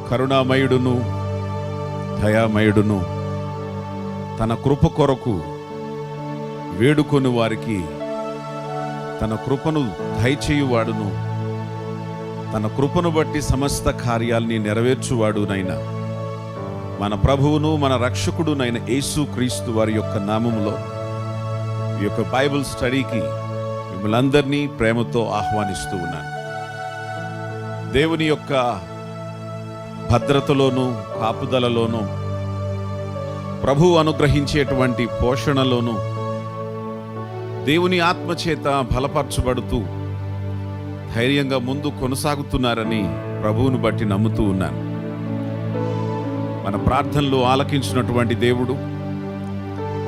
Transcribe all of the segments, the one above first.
కరుణామయుడును దయామయుడును తన కృప కొరకు వేడుకొని వారికి తన కృపను దయచేయువాడును, తన కృపను బట్టి సమస్త కార్యాల్ని నెరవేర్చువాడునైనా మన ప్రభువును మన రక్షకుడునైన యేసు క్రీస్తు వారి యొక్క నామములో ఈ యొక్క బైబిల్ స్టడీకి మిమ్మల్ని అందరినీ ప్రేమతో ఆహ్వానిస్తూ ఉన్నాను. దేవుని యొక్క భద్రతలోను కాపుదలలోను ప్రభువు అనుగ్రహించేటువంటి పోషణలోను దేవుని ఆత్మచేత బలపరచబడుతూ ధైర్యంగా ముందు కొనసాగుతున్నారని ప్రభువును బట్టి నమ్ముతూ ఉన్నాను. మన ప్రార్థనలు ఆలకించినటువంటి దేవుడు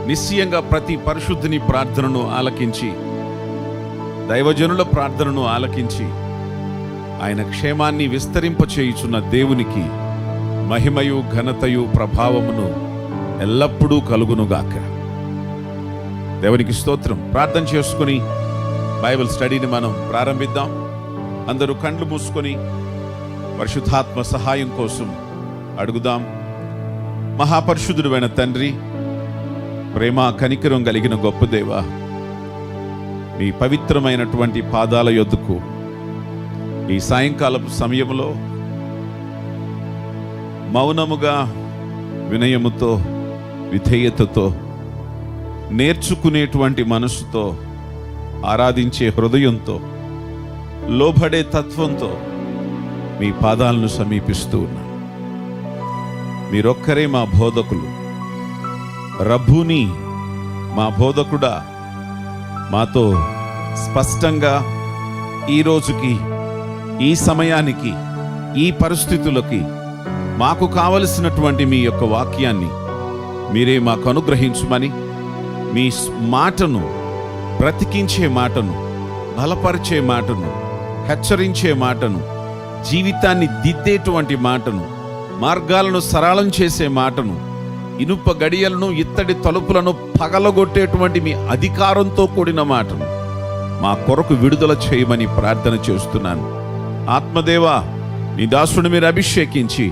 నిశ్చయంగా ప్రతి పరిశుద్ధుని ప్రార్థనను ఆలకించి, దైవజనుల ప్రార్థనను ఆలకించి ఆయన క్షేమాన్ని విస్తరింపచేయుచున్న దేవునికి మహిమయు ఘనతయు ప్రభావమును ఎల్లప్పుడూ కలుగునుగాక. దేవునికి స్తోత్రం. ప్రార్థన చేసుకుని బైబిల్ స్టడీని మనం ప్రారంభిద్దాం. అందరూ కండ్లు మూసుకొని పరిశుద్ధాత్మ సహాయం కోసం అడుగుదాం. మహాపరిశుద్ధుడైన తండ్రి, ప్రేమ కనికరం కలిగిన గొప్ప దేవా, మీ పవిత్రమైనటువంటి పాదాల యొద్దకు ఈ సాయంకాలపు సమయంలో మౌనముగా వినయముతో విధేయతతో నేర్చుకునేటువంటి మనసుతో ఆరాధించే హృదయంతో లోబడే తత్వంతో మీ పాదాలను సమీపిస్తూ ఉన్నాను. మీరొక్కరే మా బోధకులు. రబ్బూని, మా బోధకుడా, మాతో స్పష్టంగా ఈ రోజుకి, ఈ సమయానికి, ఈ పరిస్థితులకి మాకు కావలసినటువంటి మీ యొక్క వాక్యాన్ని మీరే మాకు అనుగ్రహించమని, మీ మాటను, బ్రతికించే మాటను, బలపరిచే మాటను, హెచ్చరించే మాటను, జీవితాన్ని దిద్దేటువంటి మాటను, మార్గాలను సరళం చేసే మాటను, ఇనుప గడియలను, ఇత్తడి తలుపులను పగలగొట్టేటువంటి మీ అధికారంతో కూడిన మాటను మా కొరకు విడుదల చేయమని ప్రార్థన చేస్తున్నాను. ఆత్మదేవా, నీ దాసుని మీరు అభిషేకించి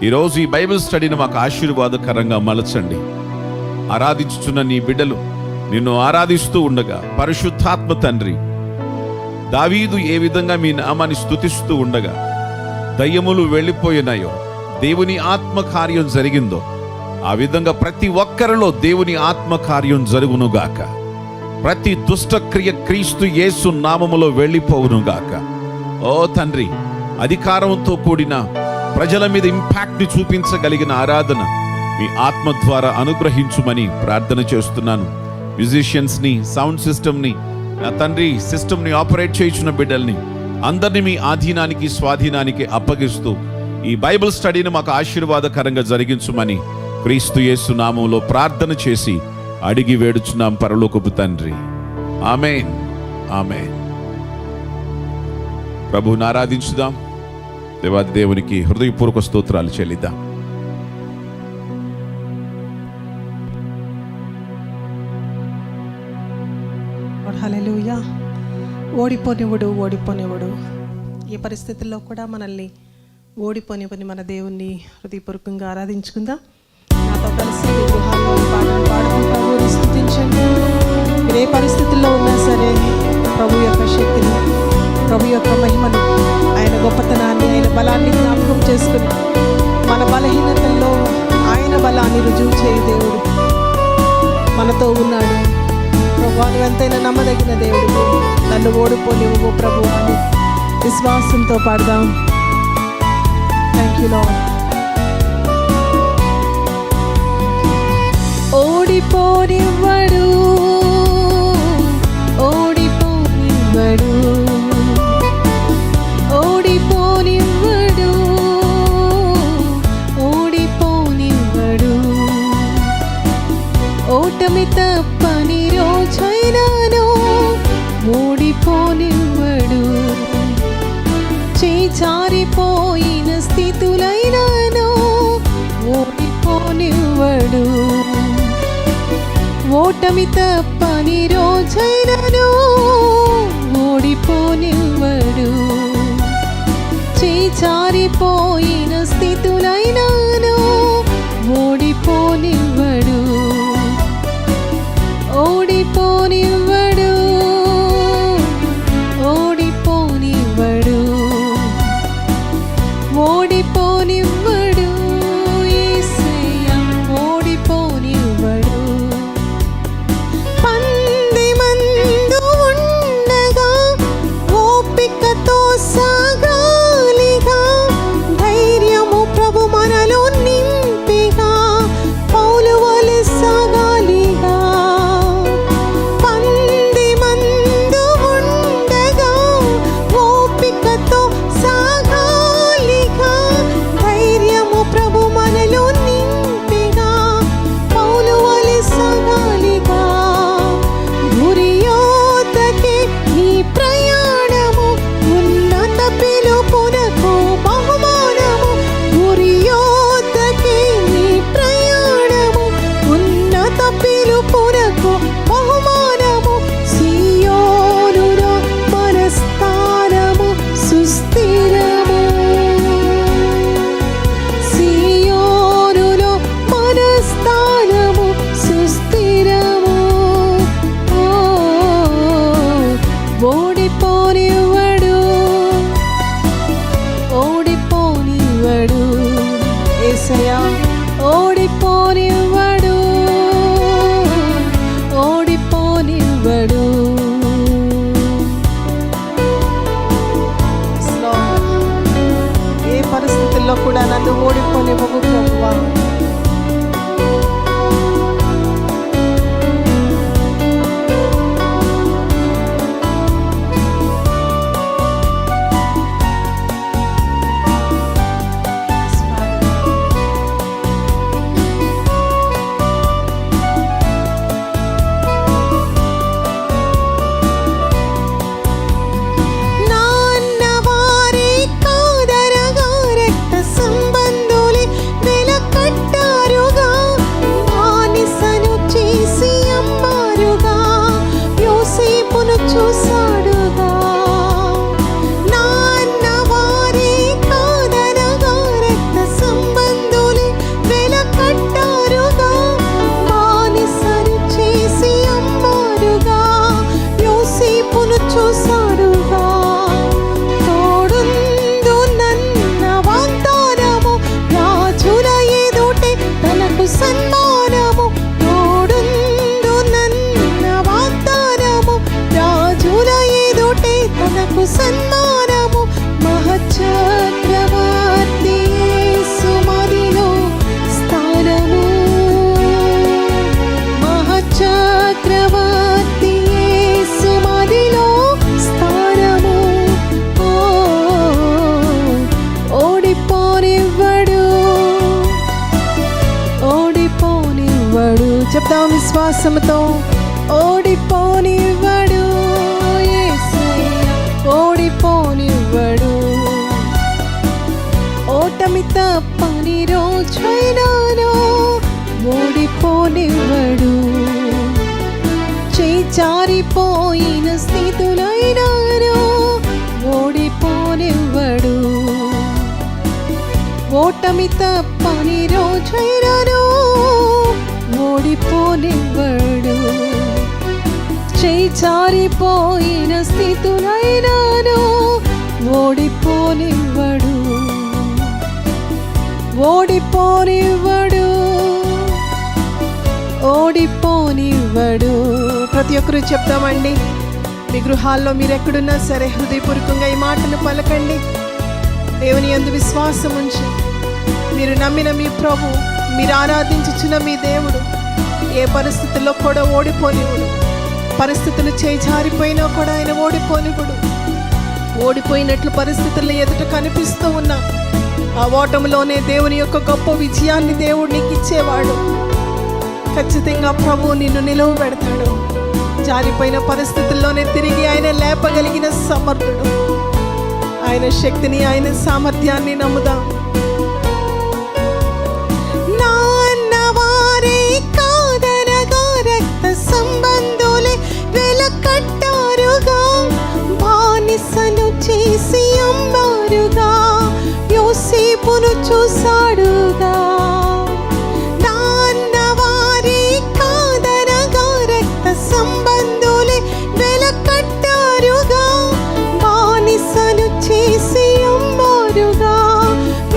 ఈరోజు ఈ బైబిల్ స్టడీని మాకు ఆశీర్వాదకరంగా మలచండి. ఆరాధించుచున్న నీ బిడ్డలు నిన్ను ఆరాధిస్తూ ఉండగా, పరిశుద్ధాత్మ తండ్రి, దావీదు ఏ విధంగా మీ నామాన్ని స్తుతిస్తూ ఉండగా దయ్యములు వెళ్ళిపోయినాయో, దేవుని ఆత్మ కార్యం జరిగిందో, ఆ విధంగా ప్రతి ఒక్కరిలో దేవుని ఆత్మ కార్యం జరుగునుగాక. ప్రతి దుష్టక్రియ క్రీస్తు యేసు నామములో వెళ్ళిపోవునుగాక. ఓ తండ్రి, అధికారంతో కూడిన ప్రజల మీద ఇంపాక్ట్ ని చూపించగలిగిన ఆరాధన మీ ఆత్మ ద్వారా అనుగ్రహించుమని ప్రార్థన చేస్తున్నాను. మ్యూజిషియన్స్ ని, సౌండ్ సిస్టమ్ ని, నా తండ్రి సిస్టమ్ ని ఆపరేట్ చేయించిన బిడ్డల్ని అందరినీ మీ ఆధీనానికి, స్వాధీనానికి అప్పగిస్తూ ఈ బైబిల్ స్టడీని మాకు ఆశీర్వాదకరంగా జరిగించుమని క్రీస్తు యేసు నామములో ప్రార్థన చేసి అడిగి వేడుచున్నాం పరలోకపు తండ్రి. ఆమేన్, ఆమేన్. ప్రభువుని ఆరాధించుదాం. దేవాది దేవునికి హృదయపూర్వక స్తోత్రాలు చెల్లిద్దాం. హల్లెలూయా. ఓడిపోనివ్వడు, ఓడిపోనివ్వడు. ఈ పరిస్థితుల్లో కూడా మనల్ని ఓడిపోనివ్వని మన దేవుణ్ణి హృదయపూర్వకంగా ఆరాధించుకుందాం. నాతో కలిసి విగ్రహాల్లో పాటలు పాడుకుంటా స్తుతించండి. మీరు ఏ పరిస్థితుల్లో ఉన్నా సరే ప్రభు యొక్క శక్తిని, ప్రభు యొక్క మహిమను, ఆయన గొప్పతనాన్ని, ఆయన బలాన్ని జ్ఞాపకం చేసుకుని మన బలహీనతల్లో ఆయన బలాన్ని రుజువు చేయి దేవుడు మనతో ఉన్నాడు. ప్రభు ఎంతైనా నమ్మదగిన దేవుడు. నన్ను ఓడిపోనివ్వు ప్రభు అని విశ్వాసంతో పాడదాం. Thank you Lord. ఓడిపోనివ్వడు, ఓడిపోనివ్వడు, ఓడిపోనివ్వడు, ఓడిపోనివ్వడు. ఓటమి తప్పని రోజైనాను ఓడిపోనివ్వడు. చేజారిపోయిన స్థితులైనాను ఓడిపోనివ్వడు. ఓటమి తప్పని రోజైనాను ఓడిపోనివ్వడు. చేజారిపోయిన స్థితు పరిస్థితుల్లో కూడా నన్ను ఓడిపోనివ్వవు ప్రభువా. సన్మానము మహచక్రవర్తి యేసు మదిలో స్థానము, మహచక్రవర్తి యేసు మదిలో స్థానము. ఓడిపోనివ్వడు, ఓడిపోనివ్వడు. చెప్తాం విశ్వాసంతో, ఓడిపోనివ్వడు, ఓడిపోనివ్వడు. ఓటమి తప్పని రోజైనాను ఓడిపోనివ్వడు. చేయి జారిపోయిన స్థితులైనాను ఓడిపోనివ్వడు. ఓటమి తప్పని రోజైనాను ఓడిపోనివ్వడు. చేయి జారిపోయిన స్థితులైనాను ఓడిపోనివ్వడు, ఓడిపోనివ్వడు, ఓడిపోనివ్వడు. ప్రతి ఒక్కరూ చెప్తామండి. మీ గృహాల్లో మీరు ఎక్కడున్నా సరే హృదయపూర్వకంగా ఈ మాటలు పలకండి. దేవుని యందు విశ్వాసం ఉంచి మీరు నమ్మిన మీ ప్రభు, మీరు ఆరాధించుచున్న మీ దేవుడు ఏ పరిస్థితుల్లో కూడా ఓడిపోనివ్వడు. పరిస్థితులు చేయి జారిపోయినా కూడా ఆయన ఓడిపోనివ్వడు. ఓడిపోయినట్లు పరిస్థితుల్లో ఎదుట కనిపిస్తూ ఉన్నా ఆ ఓటమిలోనే దేవుని యొక్క గొప్ప విజయాన్ని దేవుడు నీకు ఇచ్చేవాడు. ఖచ్చితంగా ప్రభువు నిన్ను నిలువ పెడతాడు. జారిపోయిన పరిస్థితుల్లోనే తిరిగి ఆయన లేపగలిగిన సమర్థుడు. ఆయన శక్తిని, ఆయన సామర్థ్యాన్ని నమ్ముదాం. సంబంధులే వెలకట్టారుగా, బానిసను చేసి అమ్మారుగా, యోసేపును చూసాడుగా. నాన్నవారి కాదనగా రక్త సంబంధులే వెలకట్టారుగా, బానిసను చేసి అమ్మారుగా,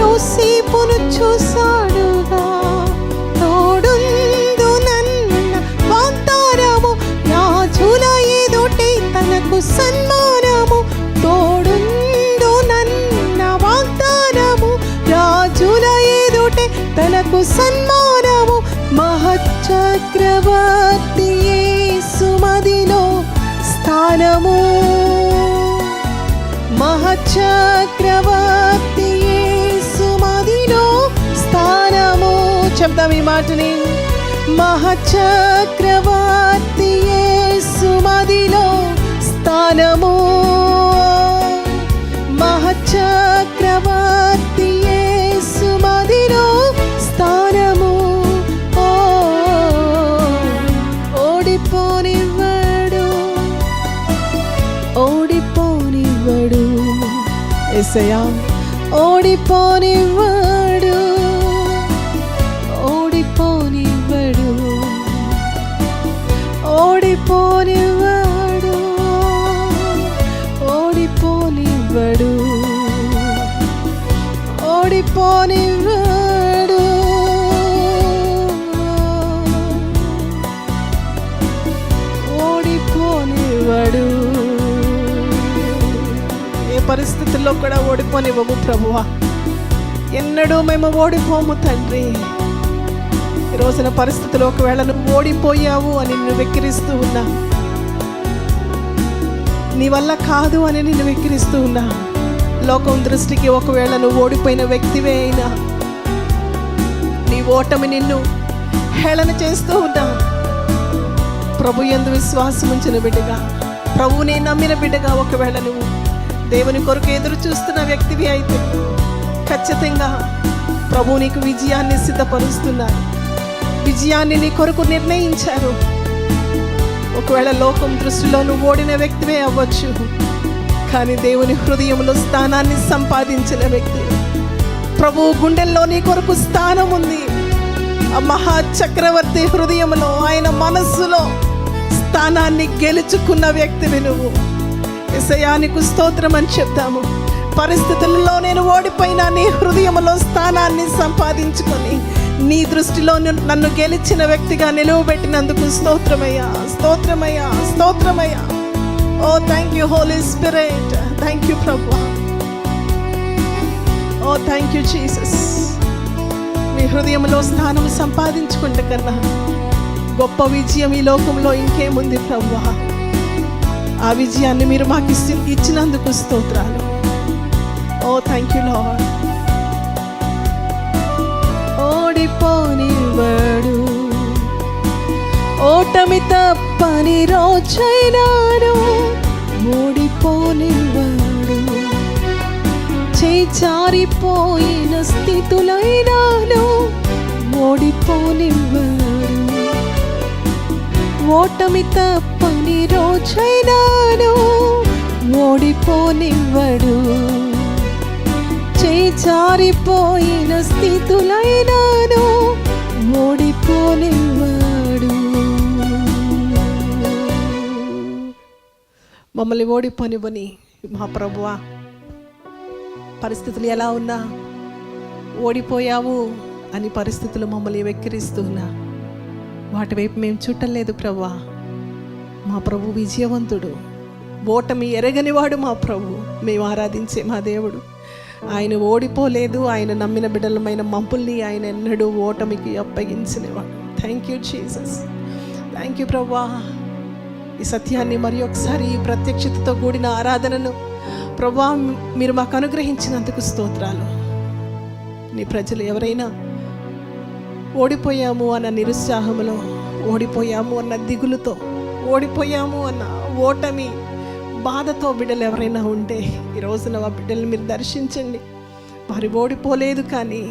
యోసేపును చూసాడుగా. సన్మానము తోడుందు నన్న వాగ్దానము, రాజుల ఎదుటే తనకు సన్మానము. మహచక్రవర్తి యేసు మదిలో స్థానము, మహచక్రవర్తి యేసు మదిలో స్థానము. చెప్తాం ఈ మాటని. మహచక్రవర్తి యేసు మదిలో స్థానము, మహచక్రవర్తి యేసు మదిలో స్థానము. ఓడిపోనివ్వడు, ఓడిపోనివ్వడు. యేసయ్యా ఓడిపోనివ్వడు, ఓడిపోనివ్వడు, ఓడిపోనివ్వడు, ఓడిపోనివ్వడు, ఓడిపోనివ్వడు, ఓడిపోనివ్వడు. ఏ పరిస్థితుల్లో కూడా ఓడిపోనివ్వవు ప్రభువా. ఎన్నడూ మేము ఓడిపోము తండ్రి. ఈ రోజున పరిస్థితులు ఒకవేళ నువ్వు ఓడిపోయావు అని నిన్ను వెక్కిరిస్తూ ఉన్నా, నీ వల్ల కాదు అని నిన్ను వెక్కిరిస్తూ ఉన్నా, లోకం దృష్టికి ఒకవేళ నువ్వు ఓడిపోయిన వ్యక్తివే అయినా నీ ఓటమి నిన్ను హేళన చేస్తూ ఉన్నా, ప్రభు యందు విశ్వాసం ఉంచిన బిడ్డగా, ప్రభువుని నమ్మిన బిడ్డగా ఒకవేళ నువ్వు దేవుని కొరకు ఎదురు చూస్తున్న వ్యక్తివి అయితే ఖచ్చితంగా ప్రభు నీకు విజయాన్ని సిద్ధపరుస్తున్నారు. విజయాన్ని నీ కొరకు నిర్ణయించారు. ఒకవేళ లోకం దృష్టిలో నువ్వు ఓడిన వ్యక్తివే అవ్వచ్చు, కానీ దేవుని హృదయంలో స్థానాన్ని సంపాదించిన వ్యక్తి. ప్రభు గుండెల్లో నీ కొరకు స్థానం ఉంది. ఆ మహా చక్రవర్తి హృదయంలో, ఆయన మనస్సులో స్థానాన్ని గెలుచుకున్న వ్యక్తివి నువ్వు. యేసయ్యా నీకు స్తోత్రం అని చెప్తాము. పరిస్థితులలో నేను ఓడిపోయినా నీ హృదయంలో స్థానాన్ని సంపాదించుకొని నీ దృష్టిలో నన్ను గెలిచిన వ్యక్తిగా నిలువబెట్టినందుకు స్తోత్రమయ్యా, స్తోత్రమయ్యా, స్తోత్రమయ్యా. Oh thank you Holy Spirit, thank you ప్రభువా, ఓ థ్యాంక్ యూ జీసస్. మీ హృదయంలో స్థానం సంపాదించుకుంటే కన్నా గొప్ప విజయం ఈ లోకంలో ఇంకేముంది ప్రభువా. ఆ విజయాన్ని మీరు మాకు ఇచ్చినందుకు స్తోత్రాలు. ఓ థ్యాంక్ యూ లార్డ్. ఓడిపోనివ్వడు, ఓటమి తప్పని రోజైనాను ఓడిపోనివ్వడు, చేజారిపోయిన స్థితులైనాను ఓడిపోనివ్వడు, ఓటమి తప్పని రోజైనాను ఓడిపోనివ్వడు, చేజారిపోయిన స్థితులైనాను ఓడిపోనివ్వడు. మమ్మల్ని ఓడిపోనివ్వని మా ప్రభువా. పరిస్థితులు ఎలా ఉన్నా ఓడిపోయావు అని పరిస్థితులు మమ్మల్ని వెక్కిరిస్తున్నా వాటి వైపు మేము చుట్టలేదు ప్రభువా. మా ప్రభు విజయవంతుడు, ఓటమి ఎరగనివాడు మా ప్రభు, మేము ఆరాధించే మా దేవుడు. ఆయన ఓడిపోలేదు. ఆయన నమ్మిన బిడ్డలమైన మమ్మల్ని ఆయన ఎన్నడూ ఓటమికి అప్పగించినవాడు. Thank you Jesus, thank you ప్రభువా. ఈ సత్యాన్ని మరి ఒకసారి ఈ ప్రత్యక్షతతో కూడిన ఆరాధనను ప్రభువా మీరు మాకు అనుగ్రహించినందుకు స్తోత్రాలు. నీ ప్రజలు ఎవరైనా ఓడిపోయాము అన్న నిరుత్సాహంలో, ఓడిపోయాము అన్న దిగులుతో, ఓడిపోయాము అన్న ఓటమి బాధతో బిడ్డలు ఎవరైనా ఉంటే ఈ రోజున ఆ బిడ్డలు మీరు దర్శించండి. వారు ఓడిపోలేదు, కానీ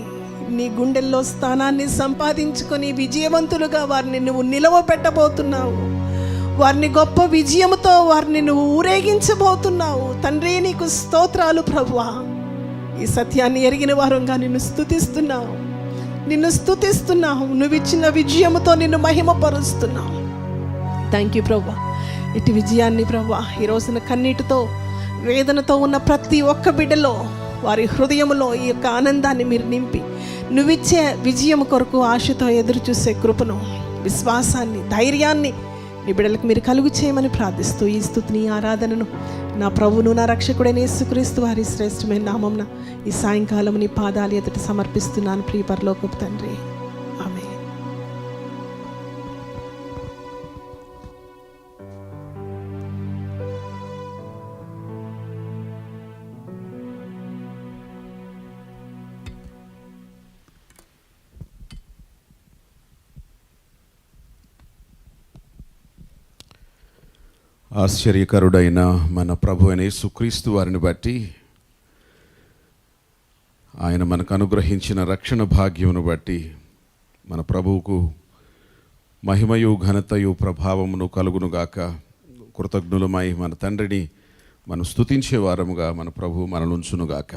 నీ గుండెల్లో స్థానాన్ని సంపాదించుకొని విజయవంతులుగా వారిని నువ్వు నిలవబెట్టబోతున్నావు. వారిని గొప్ప విజయముతో వారిని నువ్వు ఊరేగించబోతున్నావు. తండ్రి నీకు స్తోత్రాలు ప్రభువా. ఈ సత్యాన్ని ఎరిగిన వారంగా నిన్ను స్తుతిస్తున్నావు, నిన్ను స్తుతిస్తున్నావు. నువ్వు ఇచ్చిన విజయముతో నిన్ను మహిమపరుస్తున్నావు. థ్యాంక్ యూ ప్రభువా. ఇటు విజయాన్ని ప్రభువా ఈ రోజున కన్నీటితో వేదనతో ఉన్న ప్రతి ఒక్క బిడ్డలో వారి హృదయంలో ఈ యొక్క ఆనందాన్ని మీరు నింపి నువ్విచ్చే విజయం కొరకు ఆశతో ఎదురు చూసే కృపను, విశ్వాసాన్ని, ధైర్యాన్ని నీ బిడ్డలకు మీరు కలుగు చేయమని ప్రార్థిస్తూ ఈ స్తుతిని, ఆరాధనను నా ప్రభువును నా రక్షకుడైన యేసుక్రీస్తు వారి శ్రేష్టమైన నామమున ఈ సాయంకాలం నీ పాదాలు ఎదుట సమర్పిస్తున్నాను ప్రియ పరలోకపు తండ్రి. ఆమేన్. ఆశ్చర్యకరుడైన మన ప్రభు అయిన యేసుక్రీస్తు వారిని బట్టి, ఆయన మనకు అనుగ్రహించిన రక్షణ భాగ్యమును బట్టి మన ప్రభువుకు మహిమయు ఘనతయు ప్రభావమును కలుగునుగాక. కృతజ్ఞులమై మన తండ్రిని మనం స్తుతించే వారముగా మన ప్రభు మనలుంచునుగాక.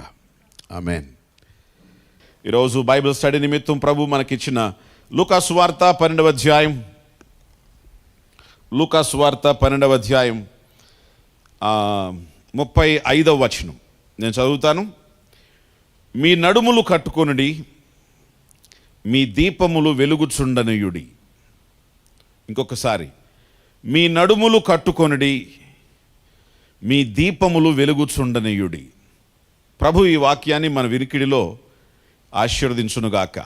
ఆమెన్. ఈరోజు బైబిల్ స్టడీ నిమిత్తం ప్రభు మనకిచ్చిన లూకా సువార్త 12వ అధ్యాయం, లూకా సువార్త 12వ అధ్యాయం 35వ వచనం నేను చదువుతాను. మీ నడుములు కట్టుకొనుడి, మీ దీపములు వెలుగుచుండనీయుడి. ఇంకొకసారి, మీ నడుములు కట్టుకొనుడి, మీ దీపములు వెలుగుచుండనీయుడి. ప్రభు ఈ వాక్యాన్ని మన వినికిడిలో ఆశీర్వదించునుగాక.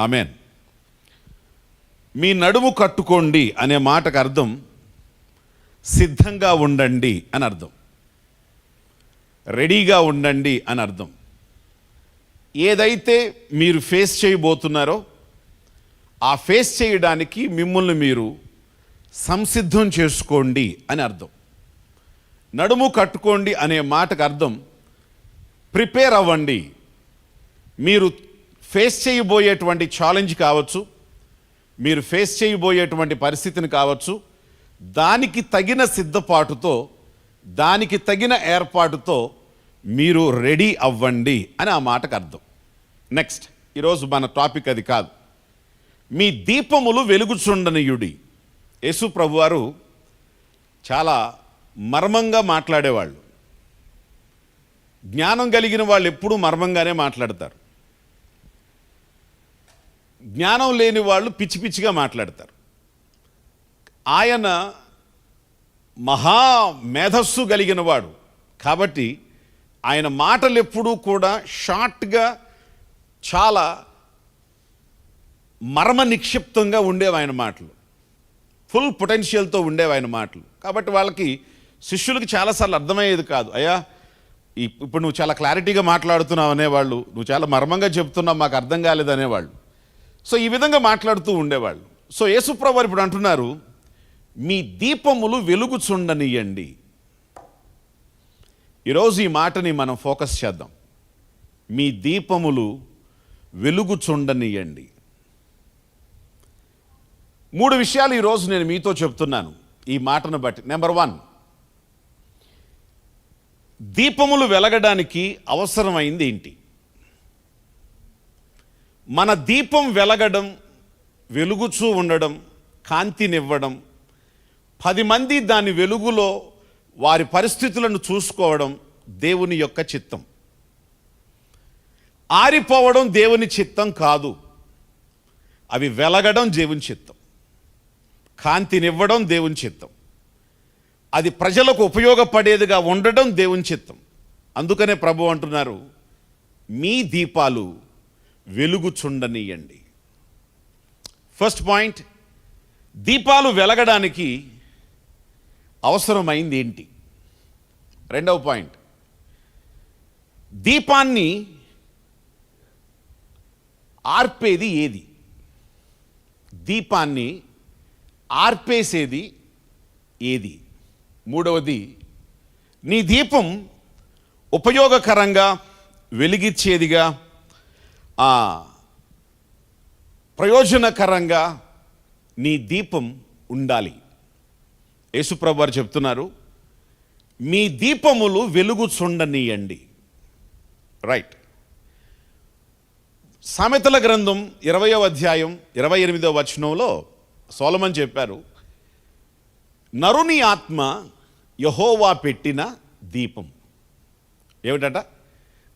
ఆమెన్. మీ నడుము కట్టుకోండి అనే మాటకు అర్థం సిద్ధంగా ఉండండి అని అర్థం, రెడీగా ఉండండి అని అర్థం. ఏదైతే మీరు ఫేస్ చేయబోతున్నారో ఆ ఫేస్ చేయడానికి మిమ్మల్ని మీరు సంసిద్ధం చేసుకోండి అని అర్థం. నడుము కట్టుకోండి అనే మాటకు అర్థం ప్రిపేర్ అవ్వండి. మీరు ఫేస్ చేయబోయేటువంటి ఛాలెంజ్ కావచ్చు, మీరు ఫేస్ చేయబోయేటువంటి పరిస్థితిని కావచ్చు, దానికి తగిన సిద్ధపాటుతో, దానికి తగిన ఏర్పాటుతో మీరు రెడీ అవ్వండి అని ఆ మాటకు అర్థం. నెక్స్ట్, ఈరోజు మన టాపిక్ అది కాదు. మీ దీపములు వెలుగుచుండనీయుడి. యేసు ప్రభువారు చాలా మర్మంగా మాట్లాడేవాళ్ళు. జ్ఞానం కలిగిన వాళ్ళు ఎప్పుడూ మర్మంగానే మాట్లాడతారు. జ్ఞానం లేని వాళ్ళు పిచ్చి పిచ్చిగా మాట్లాడతారు. ఆయన మహా మేధస్సు కలిగిన వాడు కాబట్టి ఆయన మాటలు ఎప్పుడూ కూడా షార్ట్గా, చాలా మర్మ నిక్షిప్తంగా ఉండేవి ఆయన మాటలు. ఫుల్ పొటెన్షియల్తో ఉండేవి ఆయన మాటలు. కాబట్టి వాళ్ళకి, శిష్యులకి చాలాసార్లు అర్థమయ్యేది కాదు. అయ్యా, ఇప్పుడు నువ్వు చాలా క్లారిటీగా మాట్లాడుతున్నావు అనేవాళ్ళు, నువ్వు చాలా మర్మంగా చెప్తున్నావు, మాకు అర్థం కాలేదు అనేవాళ్ళు. సో ఈ విధంగా మాట్లాడుతూ ఉండేవాళ్ళు. సో యేసుప్రభు వారు ఇప్పుడు అంటున్నారు, మీ దీపములు వెలుగుచుండనియండి. ఈరోజు ఈ మాటని మనం ఫోకస్ చేద్దాం. మీ దీపములు వెలుగుచుండనియండి. 3 విషయాలు ఈరోజు నేను మీతో చెప్తున్నాను ఈ మాటను బట్టి. నెంబర్ 1, దీపములు వెలగడానికి అవసరమైంది ఏంటి? మన దీపం వెలగడం, వెలుగుచూ ఉండడం, కాంతినివ్వడం, 10 మంది దాని వెలుగులో వారి పరిస్థితులను చూసుకోవడం దేవుని యొక్క చిత్తం. ఆరిపోవడం దేవుని చిత్తం కాదు. అవి వెలగడం దేవుని చిత్తం, కాంతినివ్వడం దేవుని చిత్తం, అది ప్రజలకు ఉపయోగపడేదిగా ఉండడం దేవుని చిత్తం. అందుకనే ప్రభు అంటున్నారు, మీ దీపాలు వెలుగుచుండనీయండి. ఫస్ట్ పాయింట్, దీపాలు వెలగడానికి అవసరమైంది ఏంటి? రెండవ పాయింట్, దీపాన్ని ఆర్పేది ఏది? దీపాన్ని ఆర్పేసేది ఏది? మూడవది, నీ దీపం ఉపయోగకరంగా, వెలిగిచ్చేదిగా, ప్రయోజనకరంగా నీ దీపం ఉండాలి. యేసుప్రభు వారు చెప్తున్నారు, మీ దీపములు వెలుగుచుండనీయండి. రైట్. సామెతల గ్రంథం 20వ అధ్యాయం 28వ వచనంలో సొలొమోను చెప్పారు, నరుని ఆత్మ యెహోవా పెట్టిన దీపం. ఏమిటట?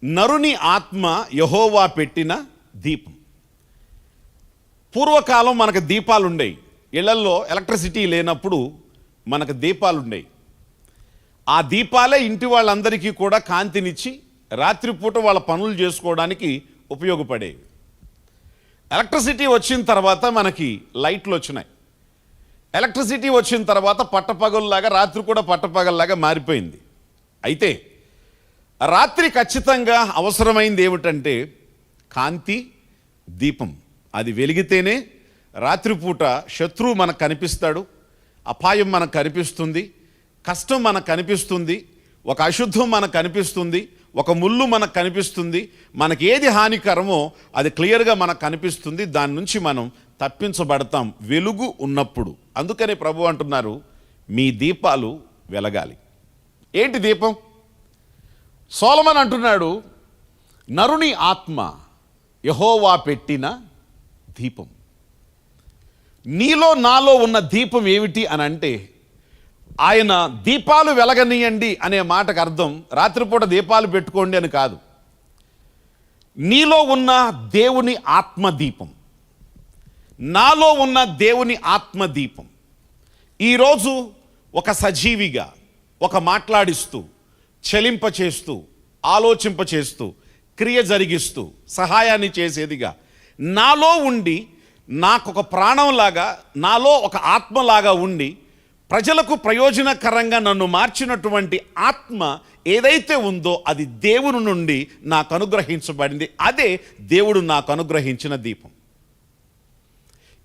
నరుని ఆత్మ యెహోవా పెట్టిన దీపం. పూర్వకాలం మనకు దీపాలు ఉండేవి. ఇళ్లల్లో ఎలక్ట్రిసిటీ లేనప్పుడు మనకు దీపాలు ఉండేవి. ఆ దీపాలే ఇంటి వాళ్ళందరికీ కూడా కాంతినిచ్చి రాత్రిపూట వాళ్ళ పనులు చేసుకోవడానికి ఉపయోగపడేవి. ఎలక్ట్రిసిటీ వచ్చిన తర్వాత మనకి లైట్లు వచ్చినాయి. ఎలక్ట్రిసిటీ వచ్చిన తర్వాత పట్టపగల్లాగా, రాత్రి కూడా పట్టపగల్లాగా మారిపోయింది. అయితే రాత్రి ఖచ్చితంగా అవసరమైంది ఏమిటంటే కాంతి, దీపం. అది వెలిగితేనే రాత్రిపూట శత్రువు మనకు కనిపిస్తాడు, అపాయం మనకు కనిపిస్తుంది, కష్టం మనకు కనిపిస్తుంది, ఒక అశుద్ధం మనకు కనిపిస్తుంది, ఒక ముళ్ళు మనకు కనిపిస్తుంది. మనకి ఏది హానికరమో అది క్లియర్గా మనకు కనిపిస్తుంది. దాని నుంచి మనం తప్పించబడతాం వెలుగు ఉన్నప్పుడు. అందుకనే ప్రభు అంటున్నారు, మీ దీపాలు వెలగాలి. ఏంటి దీపం? సొలొమోను అంటున్నాడు, నరుని ఆత్మ యెహోవా పెట్టిన దీపం. నీలో నాలో ఉన్న దీపం ఏమిటి అని అంటే, ఆయన దీపాలు వెలగనీయండి అనే మాటకు అర్థం రాత్రిపూట దీపాలు పెట్టుకోండి అని కాదు. నీలో ఉన్న దేవుని ఆత్మదీపం, నాలో ఉన్న దేవుని ఆత్మదీపం ఈరోజు ఒక సజీవిగా, ఒక మాట్లాడిస్తూ, చలింపచేస్తూ, ఆలోచింపచేస్తూ, క్రియ జరిగిస్తూ సహాయాన్ని చేసేదిగా, నాలో ఉండి నాకొక ప్రాణంలాగా, నాలో ఒక ఆత్మలాగా ఉండి ప్రజలకు ప్రయోజనకరంగా నన్ను మార్చినటువంటి ఆత్మ ఏదైతే ఉందో అది దేవుని నుండి నాకు అనుగ్రహించబడింది. అదే దేవుడు నాకు అనుగ్రహించిన దీపం.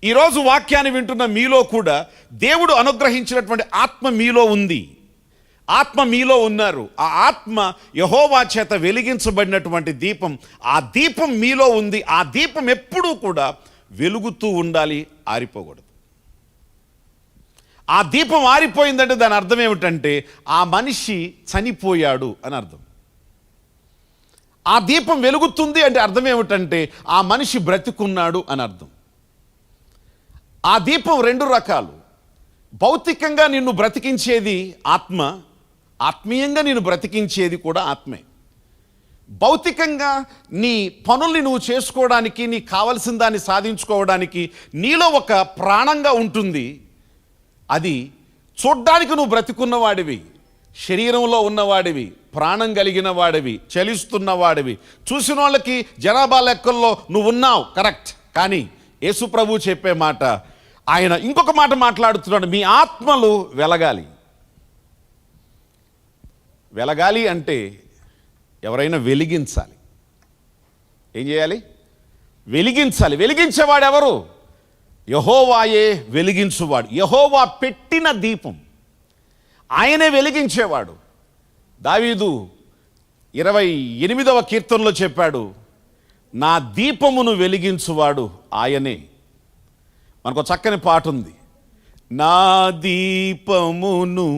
ఈరోజు వాక్యాన్ని వింటున్న మీలో కూడా దేవుడు అనుగ్రహించినటువంటి ఆత్మ మీలో ఉంది. ఆత్మ మీలో ఉన్నారు. ఆ ఆత్మ యెహోవా చేత వెలిగించబడినటువంటి దీపం. ఆ దీపం మీలో ఉంది. ఆ దీపం ఎప్పుడూ కూడా వెలుగుతూ ఉండాలి, ఆరిపోకూడదు. ఆ దీపం ఆరిపోయిందంటే దాని అర్థం ఏమిటంటే ఆ మనిషి చనిపోయాడు అని అర్థం. ఆ దీపం వెలుగుతుంది అంటే అర్థం ఏమిటంటే ఆ మనిషి బ్రతికున్నాడు అని అర్థం. ఆ దీపం రెండు రకాలు. భౌతికంగా నిన్ను బ్రతికించేది ఆత్మ, ఆత్మీయంగా నిన్ను బ్రతికించేది కూడా ఆత్మే. భౌతికంగా నీ పనుల్ని నువ్వు చేసుకోవడానికి, నీకు కావలసిన దాన్ని సాధించుకోవడానికి నీలో ఒక ప్రాణంగా ఉంటుంది. అది చూడ్డానికి నువ్వు బ్రతికున్నవాడివి, శరీరంలో ఉన్నవాడివి, ప్రాణం కలిగిన వాడివి, చలిస్తున్నవాడివి, చూసిన వాళ్ళకి జనాభా లెక్కల్లో నువ్వు ఉన్నావు, కరెక్ట్. కానీ యేసు ప్రభు చెప్పే మాట, ఆయన ఇంకొక మాట మాట్లాడుతున్నాడు, మీ ఆత్మలు వెలగాలి. వెలగాలి అంటే ఎవరైనా వెలిగించాలి. ఏం చేయాలి? వెలిగించాలి. వెలిగించేవాడు ఎవరు? యెహోవాయే వెలిగించువాడు. యెహోవా పెట్టిన దీపం ఆయనే వెలిగించేవాడు. దావీదు 28వ కీర్తనలో చెప్పాడు, నా దీపమును వెలిగించువాడు ఆయనే. మనకు చక్కని పాట ఉంది, నా దీపమును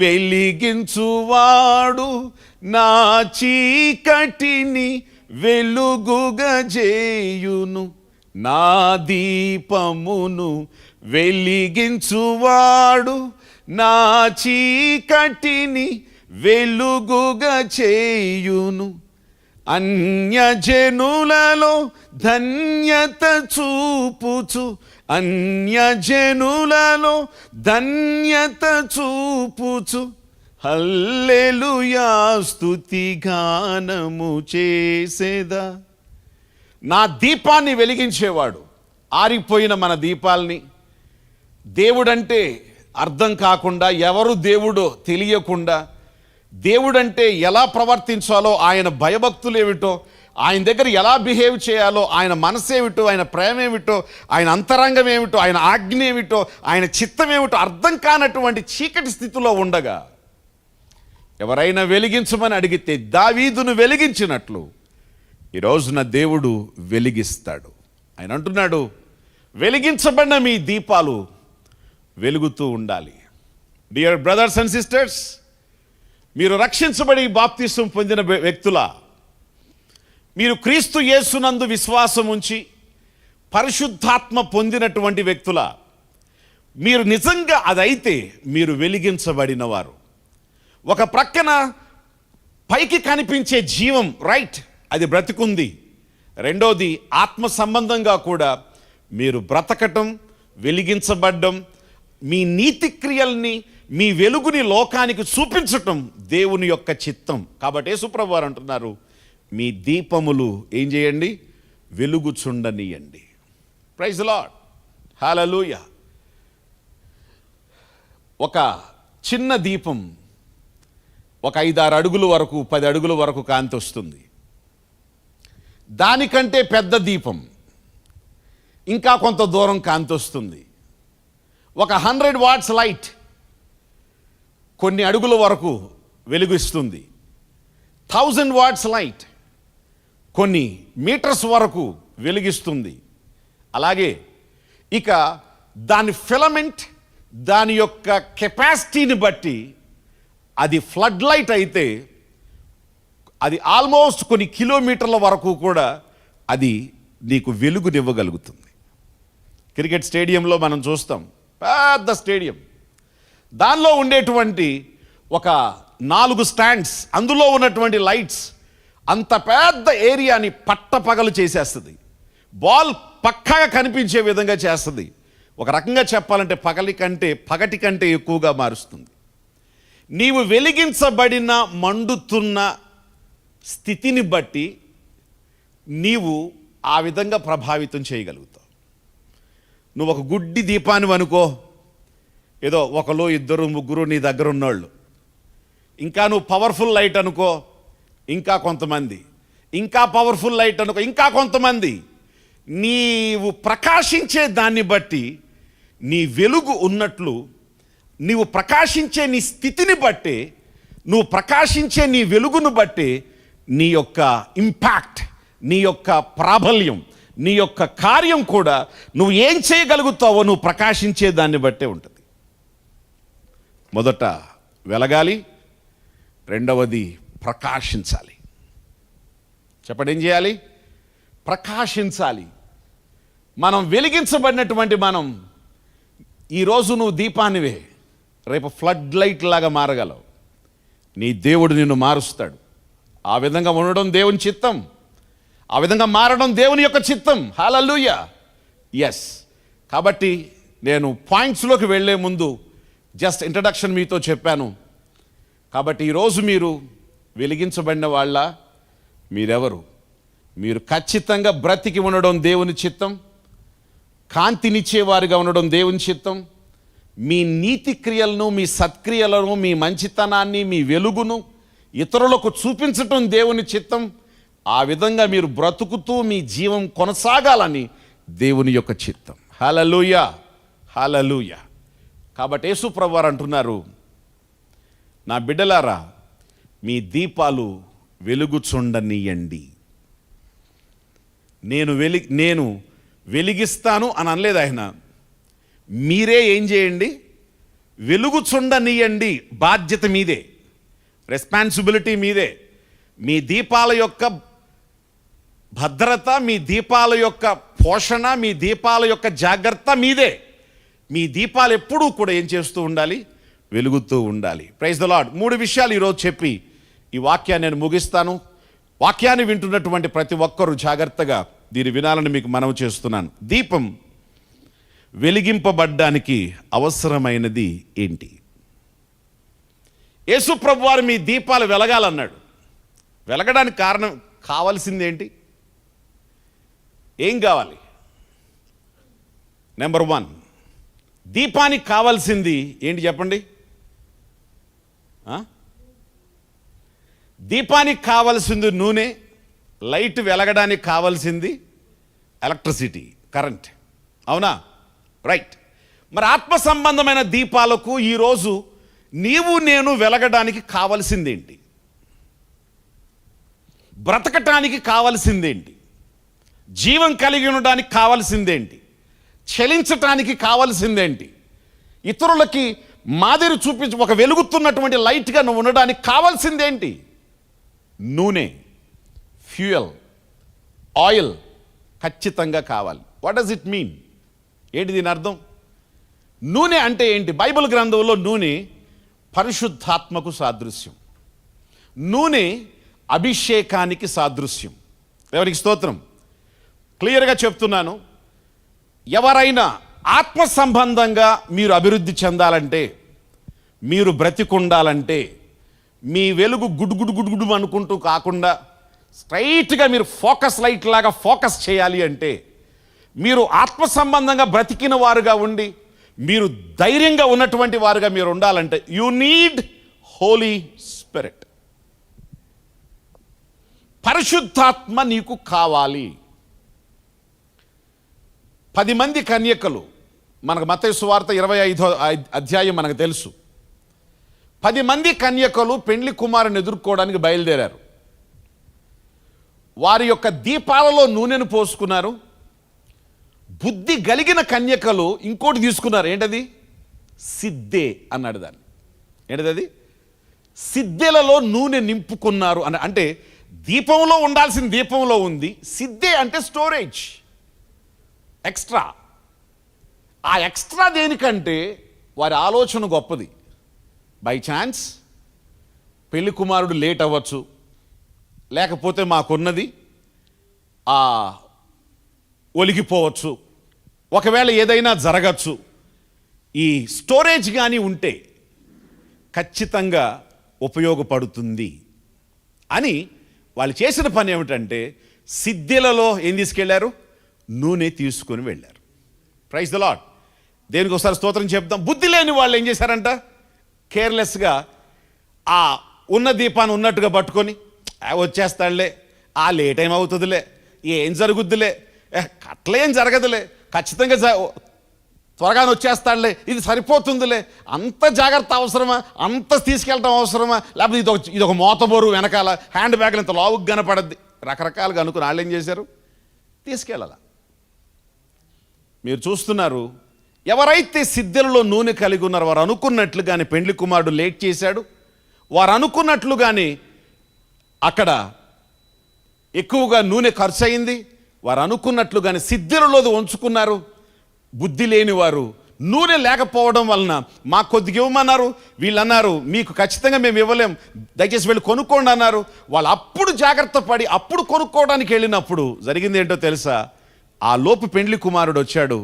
వెలిగించువాడు నా చీకటిని వెలుగుగా చేయును. నా దీపమును వెలిగించువాడు నా చీకటిని వెలుగుగా చేయును. అన్యజనులలో ధన్యత చూపుచు, అన్యజనులలో ధన్యత చూపుచు, హల్లెలూయా స్తుతి గానము చేసేదా. నా దీపాన్ని వెలిగించేవాడు. ఆరిపోయిన మన దీపాల్ని, దేవుడంటే అర్థం కాకుండా, ఎవరు దేవుడో తెలియకుండా, దేవుడంటే ఎలా ప్రవర్తించాలో, ఆయన భయభక్తులు ఏమిటో, ఆయన దగ్గర ఎలా బిహేవ్ చేయాలో, ఆయన మనసు ఏమిటో, ఆయన ప్రేమ ఏమిటో, ఆయన అంతరంగం ఏమిటో, ఆయన ఆజ్ఞ ఏమిటో, ఆయన చిత్తం ఏమిటో అర్థం కానటువంటి చీకటి స్థితిలో ఉండగా ఎవరైనా వెలిగించమని అడిగితే దావీదును వెలిగించినట్లు ఈ రోజున దేవుడు వెలిగిస్తాడు. ఆయన అంటున్నాడు, వెలిగించబడిన మీ దీపాలు వెలుగుతూ ఉండాలి. డియర్ బ్రదర్స్ అండ్ సిస్టర్స్, మీరు రక్షించబడి బాప్తిసం పొందిన వ్యక్తుల, మీరు క్రీస్తు యేసునందు విశ్వాసం ఉంచి పరిశుద్ధాత్మ పొందినటువంటి వ్యక్తుల, మీరు నిజంగా అదైతే మీరు వెలిగించబడిన వారు. ఒక ప్రక్కన పైకి కనిపించే జీవం, రైట్, అది బ్రతికుంది. రెండోది ఆత్మ సంబంధంగా కూడా మీరు బ్రతకటం, వెలిగించబడ్డం, మీ నీతి క్రియల్ని, మీ వెలుగుని లోకానికి చూపించటం దేవుని యొక్క చిత్తం. కాబట్టి యేసుప్రభు వారు అంటున్నారు, మీ దీపములు ఏం చేయండి? వెలుగుచుండనీయండి. ప్రైజ్ ది లార్డ్, హల్లెలూయా. ఒక చిన్న దీపం ఒక 5-6 అడుగుల వరకు, 10 అడుగుల వరకు కాంతి వస్తుంది. దానికంటే పెద్ద దీపం ఇంకా కొంత దూరం కాంతి వస్తుంది. ఒక 100 వాట్స్ లైట్ కొన్ని అడుగుల వరకు వెలుగిస్తుంది. 1000 వాట్స్ లైట్ కొన్ని మీటర్స్ వరకు వెలిగిస్తుంది. అలాగే ఇక దాని ఫిలమెంట్, దాని యొక్క కెపాసిటీని బట్టి అది ఫ్లడ్ లైట్ అయితే అది ఆల్మోస్ట్ కొన్ని కిలోమీటర్ల వరకు కూడా అది నీకు వెలుగునివ్వగలుగుతుంది. క్రికెట్ స్టేడియంలో మనం చూస్తాం, పెద్ద స్టేడియం, దానిలో ఉండేటువంటి ఒక 4 స్టాండ్స్, అందులో ఉన్నటువంటి లైట్స్ అంత పెద్ద ఏరియాని పట్టపగలు చేసేస్తుంది. బాల్ పక్కాగా కనిపించే విధంగా చేస్తుంది. ఒక రకంగా చెప్పాలంటే పగటి కంటే ఎక్కువగా మారుస్తుంది. నీవు వెలిగించబడిన మండుతున్న స్థితిని బట్టి నీవు ఆ విధంగా ప్రభావితం చేయగలుగుతావు. నువ్వు ఒక గుడ్డి దీపాన్ని అనుకో, ఏదో ఒకరు ఇద్దరు ముగ్గురు నీ దగ్గర ఉన్నోళ్ళు. ఇంకా నువ్వు పవర్ఫుల్ లైట్ అనుకో, ఇంకా కొంతమంది. ఇంకా పవర్ఫుల్ లైట్ అనుకో, ఇంకా కొంతమంది. నీవు ప్రకాశించే దాన్ని బట్టి నీ వెలుగు ఉన్నట్లు, నీవు ప్రకాశించే నీ స్థితిని బట్టి, నువ్వు ప్రకాశించే నీ వెలుగును బట్టి నీ యొక్క ఇంపాక్ట్, నీ యొక్క ప్రాబల్యం, నీ యొక్క కార్యం కూడా నువ్వు ఏం చేయగలుగుతావో నువ్వు ప్రకాశించే దాన్ని బట్టే ఉంటుంది. మొదట వెలగాలి, రెండవది ప్రకాశించాలి. చెప్పండి, ఏం చేయాలి? ప్రకాశించాలి. మనం వెలిగించబడినటువంటి మనం, ఈరోజు నువ్వు దీపానివే, రేపు ఫ్లడ్ లైట్ లాగా మారగలవు. నీ దేవుడు నిన్ను మారుస్తాడు. ఆ విధంగా ఉండడం దేవుని చిత్తం, ఆ విధంగా మారడం దేవుని యొక్క చిత్తం. హల్లెలూయా. ఎస్. కాబట్టి నేను పాయింట్స్లోకి వెళ్ళే ముందు జస్ట్ ఇంట్రడక్షన్ మీతో చెప్పాను. కాబట్టి ఈరోజు మీరు వెలిగించబడిన వాళ్ళ, మీరెవరు? మీరు ఖచ్చితంగా బ్రతికి ఉండడం దేవుని చిత్తం, కాంతినిచ్చేవారిగా ఉండడం దేవుని చిత్తం. మీ నీతి క్రియలను, మీ సత్క్రియలను, మీ మంచితనాన్ని, మీ వెలుగును ఇతరులకు చూపించటం దేవుని చిత్తం. ఆ విధంగా మీరు బ్రతుకుతూ మీ జీవం కొనసాగాలని దేవుని యొక్క చిత్తం. హల్లెలూయా, హల్లెలూయా. కాబట్టి యేసు ప్రభువారు అంటున్నారు, నా బిడ్డలారా, మీ దీపాలు వెలుగుచుండనీయండి. నేను వెలిగిస్తాను అని అనలేదు ఆయన. మీరే ఏం చేయండి? వెలుగుచుండనీయండి. బాధ్యత మీదే, రెస్పాన్సిబిలిటీ మీదే. మీ దీపాల యొక్క భద్రత, మీ దీపాల యొక్క పోషణ, మీ దీపాల యొక్క జాగ్రత్త మీదే. మీ దీపాలు ఎప్పుడూ కూడా ఏం చేస్తూ ఉండాలి? వెలుగుతూ ఉండాలి. Praise the lord. 3 విషయాలు ఈరోజు చెప్పి ఈ వాక్యాన్ని నేను ముగిస్తాను. వాక్యాన్ని వింటున్నటువంటి ప్రతి ఒక్కరూ జాగ్రత్తగా దీన్ని వినాలని మీకు మనవి చేస్తున్నాను. దీపం వెలిగింపబడ్డానికి అవసరమైనది ఏంటి? యేసు ప్రభువారు మీ దీపాలు వెలగాలన్నాడు. వెలగడానికి కారణం, కావాల్సింది ఏంటి? ఏం కావాలి? నెంబర్ 1, దీపానికి కావాల్సింది ఏంటి చెప్పండి? దీపానికి కావాల్సింది నూనె, లైట్ వెలగడానికి కావాల్సింది ఎలక్ట్రిసిటీ, కరెంట్. అవునా? రైట్. మరి ఆత్మ సంబంధమైన దీపాలకు ఈరోజు నీవు నేను వెలగడానికి కావాల్సిందేంటి? బ్రతకటానికి కావాల్సిందేంటి? జీవం కలిగి ఉండడానికి కావాల్సిందేంటి? చలించటానికి కావాల్సిందేంటి? ఇతరులకి మాదిరి చూపించి ఒక వెలుగుతున్నటువంటి లైట్గా నువ్వు ఉండడానికి కావాల్సిందేంటి? నూనె, ఫ్యూయల్, ఆయిల్ ఖచ్చితంగా కావాలి. What does it mean? ఏంటి దీని అర్థం? నూనె అంటే ఏంటి? బైబిల్ గ్రంథంలో నూనె పరిశుద్ధాత్మకు సాదృశ్యం. నూనె అభిషేకానికి సాదృశ్యం. ఎవరికి స్తోత్రం. క్లియర్గా చెప్తున్నాను, ఎవరైనా ఆత్మ సంబంధంగా మీరు అభివృద్ధి చెందాలంటే, మీరు బ్రతికుండాలంటే, మీ వెలుగు గుడుగుడు అనుకుంటూ కాకుండా స్ట్రైట్గా మీరు ఫోకస్ లైట్ లాగా ఫోకస్ చేయాలి అంటే, మీరు ఆత్మ సంబంధంగా బ్రతికిన వారుగా ఉండి మీరు ధైర్యంగా ఉన్నటువంటి వారుగా మీరు ఉండాలంటే యు నీడ్ హోలీ స్పిరిట్. పరిశుద్ధాత్మ నీకు కావాలి. 10 మంది కన్యకలు, మనకు మత్తయి సువార్త 25వ అధ్యాయం మనకు తెలుసు. 10 మంది కన్యకలు పెండ్లి కుమారుని ఎదుర్కోవడానికి బయలుదేరారు. వారి యొక్క దీపాలలో నూనెను పోసుకున్నారు. బుద్ధి కలిగిన కన్యకలు ఇంకోటి తీసుకున్నారు. ఏంటది? సిద్ధే అన్నాడు దాన్ని. ఏంటది? అది సిద్ధెలలో నూనె నింపుకున్నారు అని. అంటే దీపంలో ఉండాల్సిన దీపంలో ఉంది. సిద్ధే అంటే స్టోరేజ్, ఎక్స్ట్రా. ఆ ఎక్స్ట్రా దేనికంటే వారి ఆలోచన గొప్పది. బై ఛాన్స్ పెళ్లి కుమారుడు లేట్ అవ్వచ్చు, లేకపోతే మాకున్నది ఒలిగిపోవచ్చు, ఒకవేళ ఏదైనా జరగచ్చు. ఈ స్టోరేజ్ కానీ ఉంటే ఖచ్చితంగా ఉపయోగపడుతుంది అని వాళ్ళు చేసిన పని ఏమిటంటే సిద్ధెలలో ఏం తీసుకెళ్లారు? నూనె తీసుకొని వెళ్ళారు. Praise the lord. దేనికి ఒకసారి స్తోత్రం చెప్దాం. బుద్ధి లేని వాళ్ళు ఏం చేశారంట? కేర్లెస్గా ఆ ఉన్న దీపాన్ని ఉన్నట్టుగా పట్టుకొని వచ్చేస్తాడులే, లేట్ టైం అవుతుందిలే, ఏం జరుగుద్దిలే, అట్లేం జరగదులే, ఖచ్చితంగా త్వరగానే వచ్చేస్తాడులే, ఇది సరిపోతుందిలే, అంత జాగ్రత్త అవసరమా, అంత తీసుకెళ్ళటం అవసరమా, లేకపోతే ఇది ఒక మోతబోరు వెనకాల హ్యాండ్ బ్యాగ్లు ఇంత లావుగా కనపడద్ది, రకరకాలుగా అనుకుని వాళ్ళు ఏం చేశారు? తీసుకెళ్ళాల. మీరు చూస్తున్నారు, ఎవరైతే సిద్ధెలలో నూనె కలిగి ఉన్నారో వారు అనుకున్నట్లుగానే పెండ్లి కుమారుడు లేట్ చేశాడు. వారు అనుకున్నట్లుగానే అక్కడ ఎక్కువగా నూనె ఖర్చు అయింది. వారు అనుకున్నట్లుగానే సిద్ధెలలోది ఉంచుకున్నారు. బుద్ధి లేని వారు నూనె లేకపోవడం వలన మాకు కొద్దిగా ఇవ్వమన్నారు. వీళ్ళు అన్నారు, మీకు ఖచ్చితంగా మేము ఇవ్వలేం, దయచేసి వెళ్ళి కొనుక్కోండి అన్నారు. వాళ్ళు అప్పుడు జాగ్రత్త పడి అప్పుడు కొనుక్కోవడానికి వెళ్ళినప్పుడు జరిగింది ఏంటో తెలుసా? ఆ లోపు పెండ్లి కుమారుడు వచ్చాడు,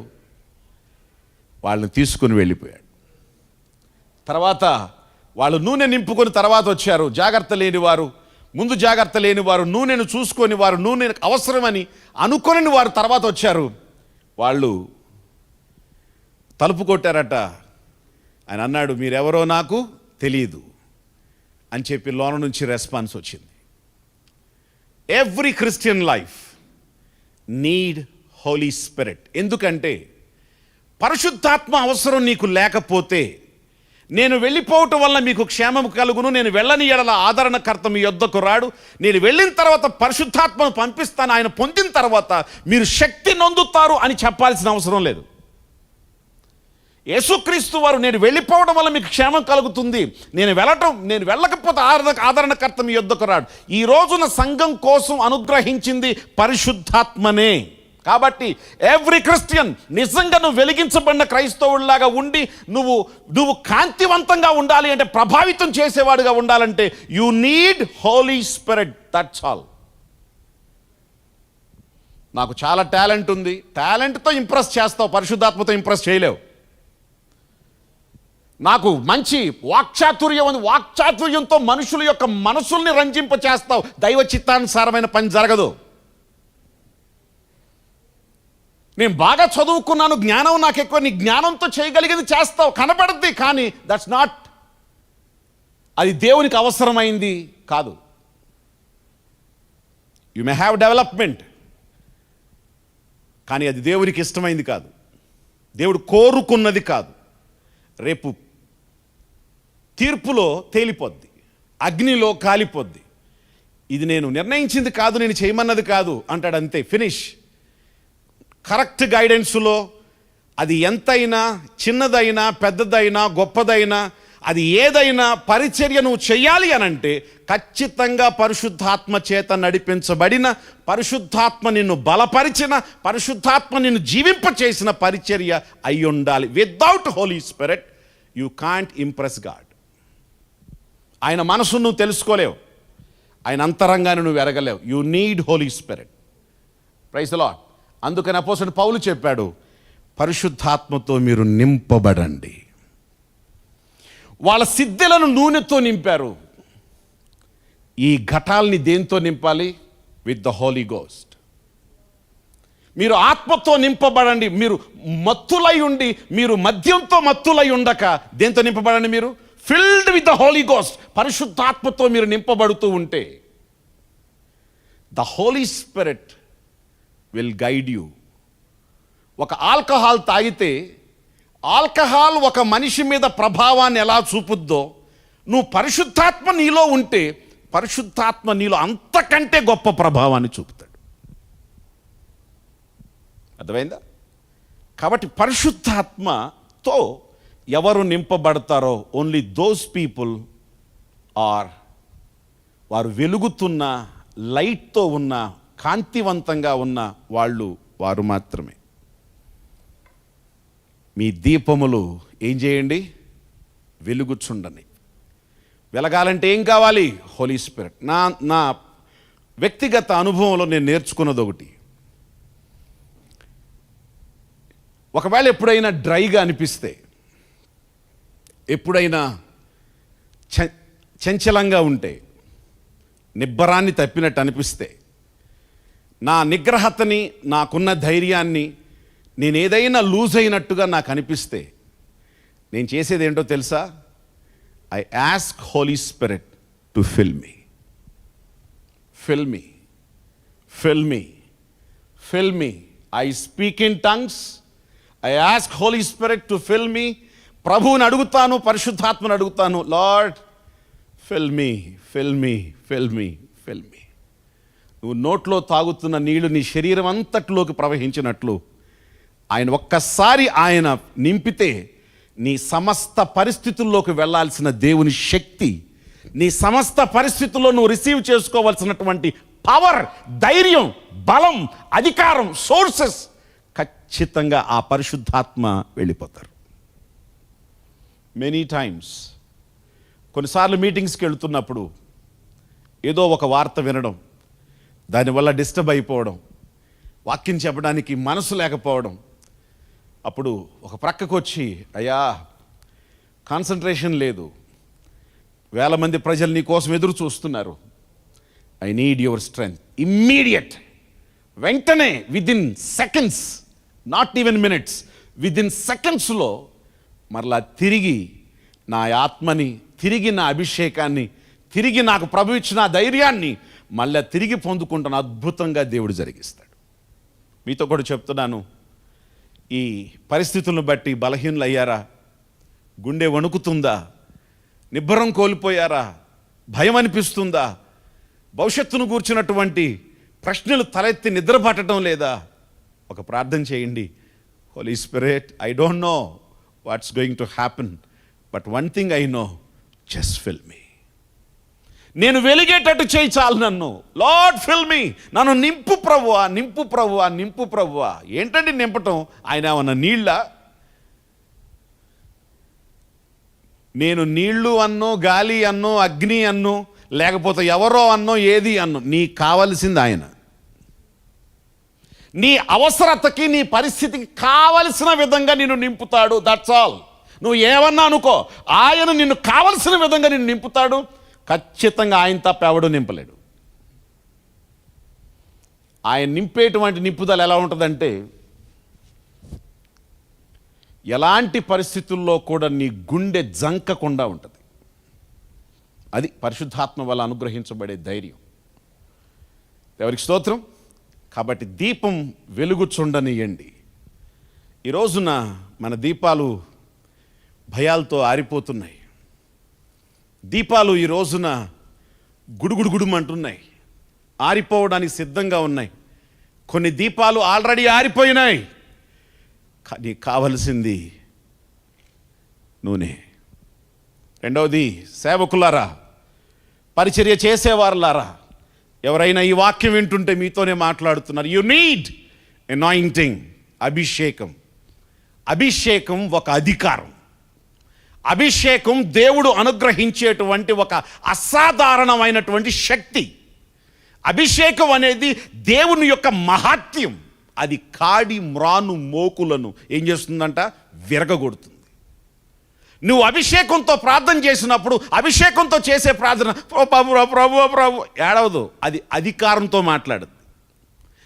వాళ్ళని తీసుకుని వెళ్ళిపోయాడు. తర్వాత వాళ్ళు నూనె నింపుకొని తర్వాత వచ్చారు. జాగ్రత్త లేని వారు, ముందు జాగ్రత్త లేని వారు, నూనెను చూసుకొని వారు నూనె అవసరమని అనుకోని వారు తర్వాత వచ్చారు. వాళ్ళు తలుపు కొట్టారట. ఆయన అన్నాడు, మీరెవరో నాకు తెలియదు అని చెప్పి లోన నుంచి రెస్పాన్స్ వచ్చింది. Every Christian life need Holi spirit. ఎందుకంటే పరిశుద్ధాత్మ అవసరం నీకు లేకపోతే, నేను వెళ్ళిపోవటం వల్ల మీకు క్షేమం కలుగును, నేను వెళ్ళని ఎడల ఆదరణకర్త మీ యొద్దకు రాడు, నేను వెళ్ళిన తర్వాత పరిశుద్ధాత్మను పంపిస్తాను, ఆయన పొందిన తర్వాత మీరు శక్తి నొందుతారు అని చెప్పాల్సిన అవసరం లేదు. యేసుక్రీస్తు వారు, నేను వెళ్ళిపోవడం వల్ల మీకు క్షేమం కలుగుతుంది, నేను వెళ్ళకపోతే ఆదరణకర్త మీ యొద్దకు రాడు. ఈ రోజున సంఘం కోసం అనుగ్రహించింది పరిశుద్ధాత్మనే. కాబట్టి ఎవ్రీ క్రిస్టియన్ నిజంగా నువ్వు వెలిగించబడిన క్రైస్తవుడిలాగా ఉండి నువ్వు కాంతివంతంగా ఉండాలి అంటే, ప్రభావితం చేసేవాడుగా ఉండాలంటే you need Holi spirit. That's all. నాకు చాలా టాలెంట్ ఉంది, టాలెంట్తో ఇంప్రెస్ చేస్తావు, పరిశుద్ధాత్మతో ఇంప్రెస్ చేయలేవు. నాకు మంచి వాక్చాతుర్యం ఉంది, వాక్చాతుర్యంతో మనుషుల యొక్క మనసుల్ని రంజింప చేస్తావు, దైవ చిత్తానుసారమైన పని జరగదు. నేను బాగా చదువుకున్నాను, జ్ఞానం నాకు ఎక్కువ, నీ జ్ఞానంతో చేయగలిగింది చేస్తావు, కనపడుద్ది, కానీ దట్స్ నాట్, అది దేవునికి అవసరమైంది కాదు. యు మే హ్యావ్ డెవలప్మెంట్, కానీ అది దేవునికి ఇష్టమైంది కాదు, దేవుడు కోరుకున్నది కాదు. రేపు తీర్పులో తేలిపోద్ది, అగ్నిలో కాలిపోద్ది. ఇది నేను నిర్ణయించింది కాదు, నేను చేయమన్నది కాదు అంటాడు, అంతే, ఫినిష్. కరెక్ట్ గైడెన్స్లో అది ఎంతైనా, చిన్నదైనా పెద్దదైనా గొప్పదైనా, అది ఏదైనా పరిచర్య నువ్వు చెయ్యాలి అనంటే ఖచ్చితంగా పరిశుద్ధాత్మ చేత నడిపించబడిన, పరిశుద్ధాత్మ నిన్ను బలపరిచిన, పరిశుద్ధాత్మ నిన్ను జీవింపచేసిన పరిచర్య అయి ఉండాలి. Without Holy Spirit you can't impress God. ఆయన మనసును నువ్వు తెలుసుకోలేవు, ఆయన అంతరంగాన్ని నువ్వు ఎరగలేవు. You need Holi Spirit. Praise the Lord. అందుకని అపోస్తలుడు పౌలు చెప్పాడు, పరిశుద్ధాత్మతో మీరు నింపబడండి. వాళ్ళ సిద్ధెలను నూనెతో నింపారు. ఈ ఘటాల్ని దేంతో నింపాలి? With the holy ghost. మీరు ఆత్మతో నింపబడండి. మీరు మత్తులై ఉండి, మీరు మద్యంతో మత్తులై ఉండక దేంతో నింపబడండి? మీరు filled with the holy ghost. పరిశుద్ధాత్మతో మీరు నింపబడుతూ ఉంటే the holy spirit will guide you. ఒక ఆల్కహాల్ తాగితే ఆల్కహాల్ ఒక మనిషి మీద ప్రభావాన్ని ఎలా చూపుద్దో, నువ్వు పరిశుద్ధాత్మ నీలో ఉంటే పరిశుద్ధాత్మ నీలో అంతకంటే గొప్ప ప్రభావాన్ని చూపుతాడు. అర్థమైందా? కాబట్టి పరిశుద్ధాత్మతో ఎవరు నింపబడతారో ఓన్లీ దోస్ పీపుల్ వారు వెలుగుతున్న, లైట్తో ఉన్న, కాంతివంతంగా ఉన్న వారు మాత్రమే. మీ దీపములు ఏం చేయండి? వెలుగుచుండని. వెలగాలంటే ఏం కావాలి? హోలీ స్పిరిట్. నా వ్యక్తిగత అనుభవంలో నేను నేర్చుకున్నది ఒకటి, ఒకవేళ ఎప్పుడైనా డ్రైగా అనిపిస్తే, ఎప్పుడైనా చంచలంగా ఉంటే, నిబ్బరాన్ని తప్పినట్టు అనిపిస్తే, నా నిగ్రహతని, నాకున్న ధైర్యాన్ని నేను ఏదైనా లూజ్ అయినట్టుగా నాకు అనిపిస్తే నేను చేసేది ఏంటో తెలుసా? I ask holy spirit to fill me, fill me, fill me, fill me. I speak in tongues. I ask holy spirit to fill me. ప్రభువుని అడుగుతాను, పరిశుద్ధాత్మను అడుగుతాను, lord fill me, fill me, fill me, fill me. నువ్వు నోట్లో తాగుతున్న నీళ్లు నీ శరీరం అంతట్లోకి ప్రవహించినట్లు ఒక్కసారి ఆయన నింపితే నీ సమస్త పరిస్థితుల్లోకి వెళ్ళాల్సిన దేవుని శక్తి, నీ సమస్త పరిస్థితుల్లో నువ్వు రిసీవ్ చేసుకోవాల్సినటువంటి పవర్, ధైర్యం, బలం, అధికారం, సోర్సెస్ ఖచ్చితంగా ఆ పరిశుద్ధాత్మ వెళ్ళిపోతారు. మెనీ టైమ్స్ కొన్నిసార్లు మీటింగ్స్కి వెళ్తున్నప్పుడు ఏదో ఒక వార్త వినడం, దానివల్ల డిస్టర్బ్ అయిపోవడం, వాక్యం చెప్పడానికి మనసు లేకపోవడం, అప్పుడు ఒక ప్రక్కకు వచ్చి, అయ్యా కాన్సన్ట్రేషన్ లేదు, వేల మంది ప్రజలు నీ కోసం ఎదురు చూస్తున్నారు, I need your strength. Immediate, వెంటనే, within seconds, not even minutes, within సెకండ్స్లో మరలా తిరిగి నా ఆత్మని, తిరిగి నా అభిషేకాన్ని, తిరిగి నాకు ప్రభు ఇచ్చిన ధైర్యాన్ని మళ్ళీ తిరిగి పొందుకుంటాను. అద్భుతంగా దేవుడు జరిగిస్తాడు. మీతో కూడా చెప్తున్నాను, ఈ పరిస్థితులను బట్టి బలహీనలు అయ్యారా? గుండె వణుకుతుందా? నిబ్బరం కోల్పోయారా? భయం అనిపిస్తుందా? భవిష్యత్తును గూర్చినటువంటి ప్రశ్నలు తలెత్తి నిద్రపట్టడం లేదా? ఒక ప్రార్థన చేయండి. Holy spirit, I don't know what's going to happen, but one thing I know, just fill me. నేను వెలిగేటట్టు చేయి చాలు నన్ను. Lord fill me. నన్ను నింపు ప్రభువా, నింపు ప్రభువా, నింపు ప్రభువా. ఏంటండి నింపటం? ఆయన ఏమన్నా నీళ్ళ? నేను నీళ్లు అన్నో, గాలి అన్నో, అగ్ని అన్నో, లేకపోతే ఎవరో అన్నో, ఏది అన్నో, నీకు కావలసింది ఆయన. నీ అవసరతకి, నీ పరిస్థితికి కావలసిన విధంగా నిన్ను నింపుతాడు. That's all. నువ్వు ఏమన్నా అనుకో, ఆయన నిన్ను కావలసిన విధంగా నిన్ను నింపుతాడు. ఖచ్చితంగా ఆయన తప్ప ఎవడూ నింపలేడు. ఆయన నింపేటువంటి నింపుదల ఎలా ఉంటుందంటే, ఎలాంటి పరిస్థితుల్లో కూడా నీ గుండె జంకకుండా ఉంటుంది. అది పరిశుద్ధాత్మ వల్ల అనుగ్రహించబడే ధైర్యం. ఎవరికి స్తోత్రం. కాబట్టి దీపం వెలుగుచుండనియండి. ఈ రోజున మన దీపాలు భయాలతో ఆరిపోతున్నాయి. దీపాలు ఈ రోజున గుడుగుడుగుడుమంటున్నాయి, ఆరిపోవడానికి సిద్ధంగా ఉన్నాయి. కొన్ని దీపాలు ఆల్రెడీ ఆరిపోయినాయి. కానీ కావలసింది నూనె. రెండవది, సేవకులారా, పరిచర్య చేసేవారులారా, ఎవరైనా ఈ వాక్యం వింటుంటే మీతోనే మాట్లాడుతున్నారు. యు నీడ్ అనాయింటింగ్, అభిషేకం. అభిషేకం ఒక అధికారం. అభిషేకం దేవుడు అనుగ్రహించేటువంటి ఒక అసాధారణమైనటువంటి శక్తి. అభిషేకం అనేది దేవుని యొక్క మహాత్యం. అది కాడి మ్రాను మోకులను ఏం చేస్తుందంట? విరగగొడుతుంది. నువ్వు అభిషేకంతో ప్రార్థన చేసినప్పుడు, అభిషేకంతో చేసే ప్రార్థన ప్రభు ఏడవదు, అది అధికారంతో మాట్లాడుతుంది.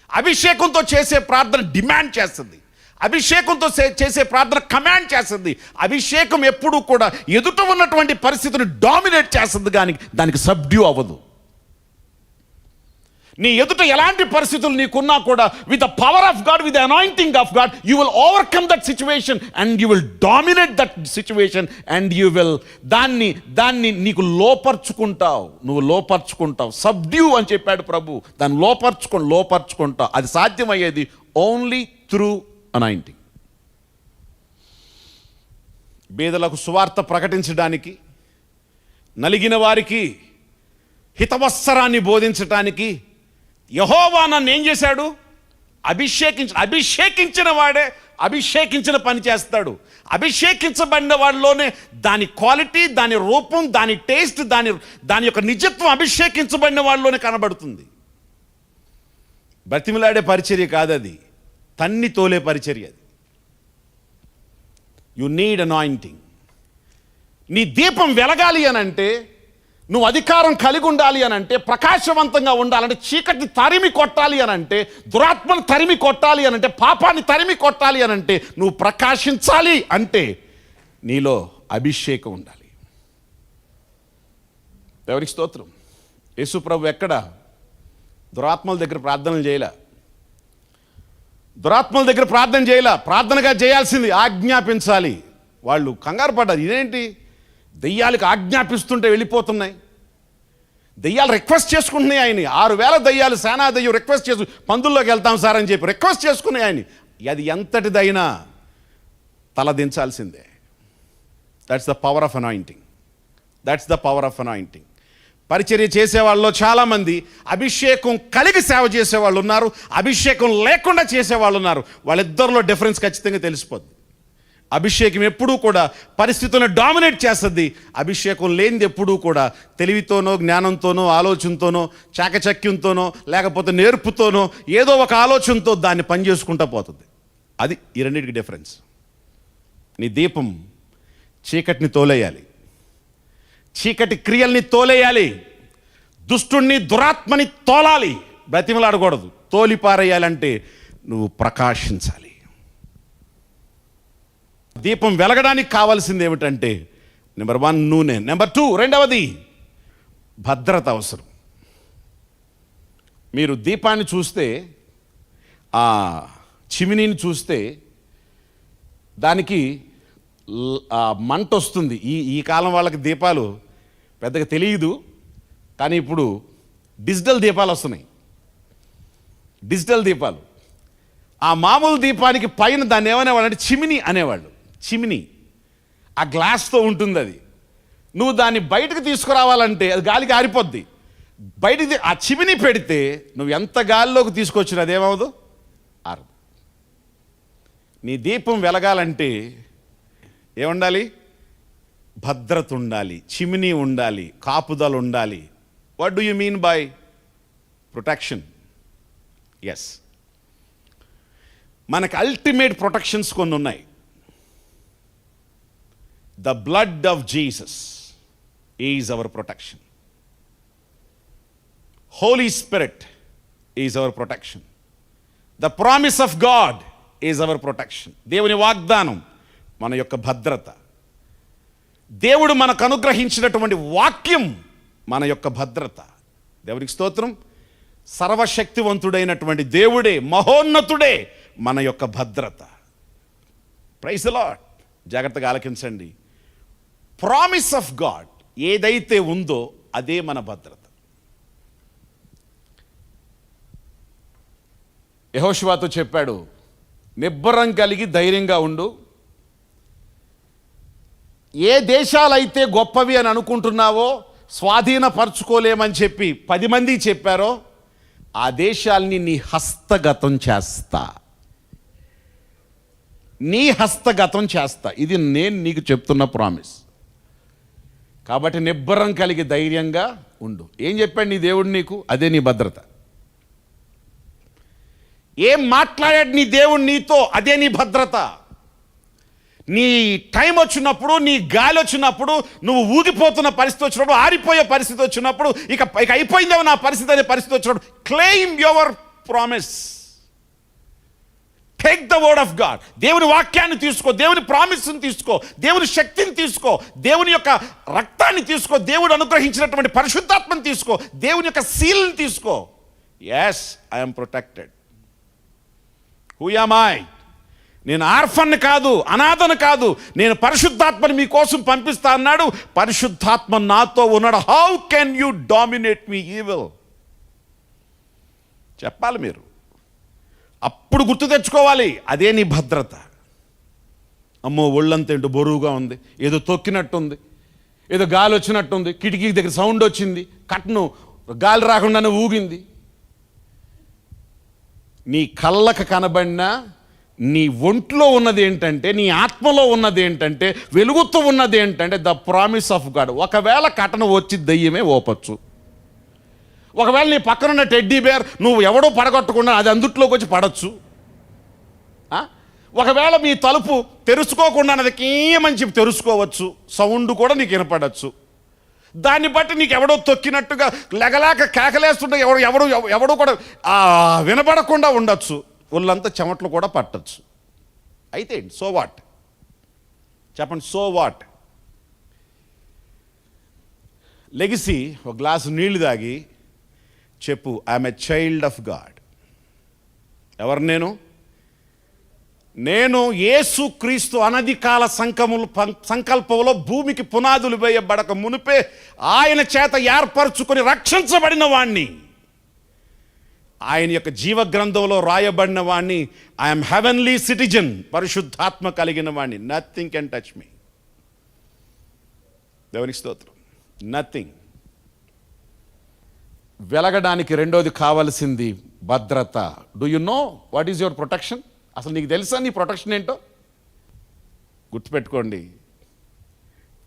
అభిషేకంతో చేసే ప్రార్థన డిమాండ్ చేస్తుంది. అభిషేకంతో చేసే ప్రార్థన కమాండ్ చేస్తుంది. అభిషేకం ఎప్పుడూ కూడా ఎదుట ఉన్నటువంటి పరిస్థితిని డామినేట్ చేస్తుంది, కానీ దానికి సబ్డ్యూ అవ్వదు. నీ ఎదుట ఎలాంటి పరిస్థితులు నీకున్నా కూడా, with the power of God, with the anointing of God, you will overcome that situation and you will dominate that situation and you will దాన్ని నీకు లోపర్చుకుంటావు. నువ్వు లోపర్చుకుంటావు. సబ్డ్యూ అని చెప్పాడు ప్రభు. దాన్ని లోపర్చుకుంటావు. అది సాధ్యమయ్యేది ఓన్లీ త్రూ అనాయింటింగ్. బీదలకు సువార్త ప్రకటించడానికి, నలిగిన వారికి హితవత్సరాన్ని బోధించటానికి యెహోవా నన్ను ఏం చేశాడు? అభిషేకించిన వాడే అభిషేకించిన పని చేస్తాడు. అభిషేకించబడిన వాడిలోనే దాని క్వాలిటీ, దాని రూపం, దాని టేస్ట్, దాని యొక్క నిజత్వం అభిషేకించబడిన వాడిలోనే కనబడుతుంది. బ్రతిమిలాడే పరిచర్య కాదు అది, తన్ని తోలే పరిచర్య అది. You need anointing. నీ దీపం వెలగాలి అని అంటే నువ్వు అధికారం కలిగి ఉండాలి అని అంటే, ప్రకాశవంతంగా ఉండాలంటే, చీకటిని తరిమి కొట్టాలి అని అంటే, దురాత్మను తరిమి కొట్టాలి అని అంటే, పాపాన్ని తరిమి కొట్టాలి అని అంటే, నువ్వు ప్రకాశించాలి అంటే నీలో అభిషేకం ఉండాలి. ఎవరికి స్తోత్రం. యేసు ప్రభు ఎక్కడ దురాత్మల దగ్గర ప్రార్థనలు చేయలే, దురాత్మల దగ్గర ప్రార్థన చేయలే. ప్రార్థనగా చేయాల్సింది ఆజ్ఞాపించాలి. వాళ్ళు కంగారు పడ్డారు, ఇదేంటి దెయ్యాలకు ఆజ్ఞాపిస్తుంటే వెళ్ళిపోతున్నాయి, దెయ్యాలు రిక్వెస్ట్ చేసుకుంటున్నాయి ఆయన్ని. 6,000 దెయ్యాలు సేనా దెయ్యం రిక్వెస్ట్ చేసు పందుల్లోకి వెళ్తాం సార్ అని చెప్పి రిక్వెస్ట్ చేసుకున్నాయి ఆయన్ని. అది ఎంతటిదైనా తలదించాల్సిందే. That's the power of anointing. That's the power of anointing. పరిచర్య చేసేవాళ్ళలో చాలామంది అభిషేకం కలిగి సేవ చేసేవాళ్ళు ఉన్నారు, అభిషేకం లేకుండా చేసేవాళ్ళు ఉన్నారు. వాళ్ళిద్దరిలో డిఫరెన్స్ ఖచ్చితంగా తెలిసిపోద్ది. అభిషేకం ఎప్పుడూ కూడా పరిస్థితులను డామినేట్ చేస్తుంది. అభిషేకం లేనిది ఎప్పుడూ కూడా తెలివితోనో, జ్ఞానంతోనో, ఆలోచనతోనో, చాకచక్యంతోనో, లేకపోతే నేర్పుతోనో, ఏదో ఒక ఆలోచనతో దాన్ని పనిచేసుకుంటూ పోతుంది. అది ఈ రెండింటికి డిఫరెన్స్. నీ దీపం చీకటిని తోలేయాలి, చీకటి క్రియల్ని తోలేయాలి, దుష్టుణ్ణి దురాత్మని తోలాలి. బ్రతిమలాడకూడదు. తోలిపారేయాలంటే నువ్వు ప్రకాశించాలి. దీపం వెలగడానికి కావాల్సింది ఏమిటంటే, నెంబర్ 1 నూనె, నెంబర్ 2 రెండవది భద్రత అవసరం. మీరు దీపాన్ని చూస్తే, ఆ చిమినీని చూస్తే దానికి మంట వస్తుంది. ఈ కాలం వాళ్ళకి దీపాలు పెద్దగా తెలియదు, కానీ ఇప్పుడు డిజిటల్ దీపాలు వస్తున్నాయి. డిజిటల్ దీపాలు. ఆ మామూలు దీపానికి పైన దాన్ని ఏమనేవాళ్ళు, చిమిని అనేవాళ్ళు. చిమిని ఆ గ్లాస్తో ఉంటుంది. అది నువ్వు దాన్ని బయటకు తీసుకురావాలంటే అది గాలికి ఆరిపోద్ది. బయటికి ఆ చిమిని పెడితే నువ్వు ఎంత గాలిలోకి తీసుకొచ్చినా అదేమవదు, ఆరదు. నీ దీపం వెలగాలంటే ఏముండాలి? భద్రత ఉండాలి, చిమిని ఉండాలి, కాపుదల ఉండాలి. What do you mean by protection? Yes, మనకు అల్టిమేట్ ప్రొటెక్షన్స్ కొన్ని ఉన్నాయి. The blood of Jesus is our protection. Holy spirit is our protection. The promise of God is our protection. దేవుని వాగ్దానం మన యొక్క భద్రత. దేవుడు మనకు అనుగ్రహించినటువంటి వాక్యం మన యొక్క భద్రత. దేవునికి స్తోత్రం. సర్వశక్తివంతుడైనటువంటి దేవుడే, మహోన్నతుడే మన యొక్క భద్రత. Praise the lord. జాగ్రత్తగా ఆలకించండి. ప్రామిస్ ఆఫ్ గాడ్ ఏదైతే ఉందో అదే మన భద్రత. యెహోషువతో చెప్పాడు, నిబ్బరం కలిగి ధైర్యంగా ఉండు. ఏ దేశాలైతే గొప్పవి అని అనుకుంటున్నావో, స్వాధీనపరచుకోలేమని చెప్పి 10 మంది చెప్పారో, ఆ దేశాల్ని నీ హస్తగతం చేస్తా, నీ హస్తగతం చేస్తా. ఇది నేను నీకు చెప్తున్న ప్రామిస్. కాబట్టి నిబ్బరం కలిగి ధైర్యంగా ఉండు. ఏం చెప్పాడు నీ దేవుడు నీకు? అదే నీ భద్రత. ఏం మాట్లాడాడు నీ దేవుడు నీతో? అదే నీ భద్రత. నీ టైం వచ్చినప్పుడు, నీ గాలి వచ్చినప్పుడు, నువ్వు ఊదిపోతున్న పరిస్థితి వచ్చినప్పుడు, ఆరిపోయే పరిస్థితి వచ్చినప్పుడు, ఇక అయిపోయిందేమో నా పరిస్థితి అనే పరిస్థితి వచ్చినప్పుడు, claim your promise. Take the word of God. దేవుని వాక్యాన్ని తీసుకో, దేవుని ప్రామిస్ని తీసుకో, దేవుని శక్తిని తీసుకో, దేవుని యొక్క రక్తాన్ని తీసుకో, దేవుడు అనుగ్రహించినటువంటి పరిశుద్ధాత్మని తీసుకో, దేవుని యొక్క సీల్ని తీసుకో. Yes, I'm protected. Who am I? నేను ఆర్ఫన్ కాదు, అనాథను కాదు, నేను పరిశుద్ధాత్మని మీకోసం పంపిస్తా అన్నాడు. పరిశుద్ధాత్మ నాతో ఉన్నాడు. How can you dominate me evil? చెప్పాలి మీరు. అప్పుడు గుర్తు తెచ్చుకోవాలి, అదే నీ భద్రత. అమ్మో ఒళ్ళంతా ఏంటో బరువుగా ఉంది, ఏదో తొక్కినట్టుంది, ఏదో గాలి వచ్చినట్టుంది, కిటికీ దగ్గర సౌండ్ వచ్చింది, కట్ను గాలి రాకుండానే ఊగింది. నీ కళ్ళకు కనబడినా నీ ఒంట్లో ఉన్నది ఏంటంటే, నీ ఆత్మలో ఉన్నది ఏంటంటే, వెలుగుతూ ఉన్నది ఏంటంటే ద ప్రామిస్ ఆఫ్ గాడ్. ఒకవేళ కటన వచ్చి దయ్యమే ఓపచ్చు. ఒకవేళ నీ పక్కనున్న టెడ్డీ బేర్ నువ్వు ఎవడో పడగొట్టకుండా అది అందుట్లోకి వచ్చి పడచ్చు. ఒకవేళ మీ తలుపు తెరుచుకోకుండా అది కేమని చెప్పి తెరుచుకోవచ్చు, సౌండ్ కూడా నీకు వినపడచ్చు. దాన్ని బట్టి నీకు ఎవడో తొక్కినట్టుగా లెగలేక కేకలేస్తుంటే ఎవడో కూడా వినబడకుండా ఉండొచ్చు, ఒళ్ళంతా చెమటలు కూడా పట్టచ్చు. అయితే సో వాట్? చెప్పండి, సో వాట్? లెగిసి ఒక గ్లాసు నీళ్లు తాగి చెప్పు, I'm a child of God. ఎవరు నేను యేసు క్రీస్తు అనధి కాల సంకల్పంలో భూమికి పునాదులు వేయబడక మునిపే ఆయన చేత ఏర్పరచుకొని రక్షించబడిన వాణ్ణి, ఆయన యొక్క జీవ గ్రంథంలో రాయబడిన వాణ్ణి. ఐఎమ్ హెవెన్లీ సిటిజన్, పరిశుద్ధాత్మ కలిగిన వాణ్ణి. Nothing can touch me. దేవునికి స్తోత్రం. నథింగ్. వెలగడానికి రెండోది కావలసింది భద్రత. Do you know what is your protection? అసలు నీకు తెలుసా నీ ప్రొటెక్షన్ ఏంటో? గుర్తుపెట్టుకోండి,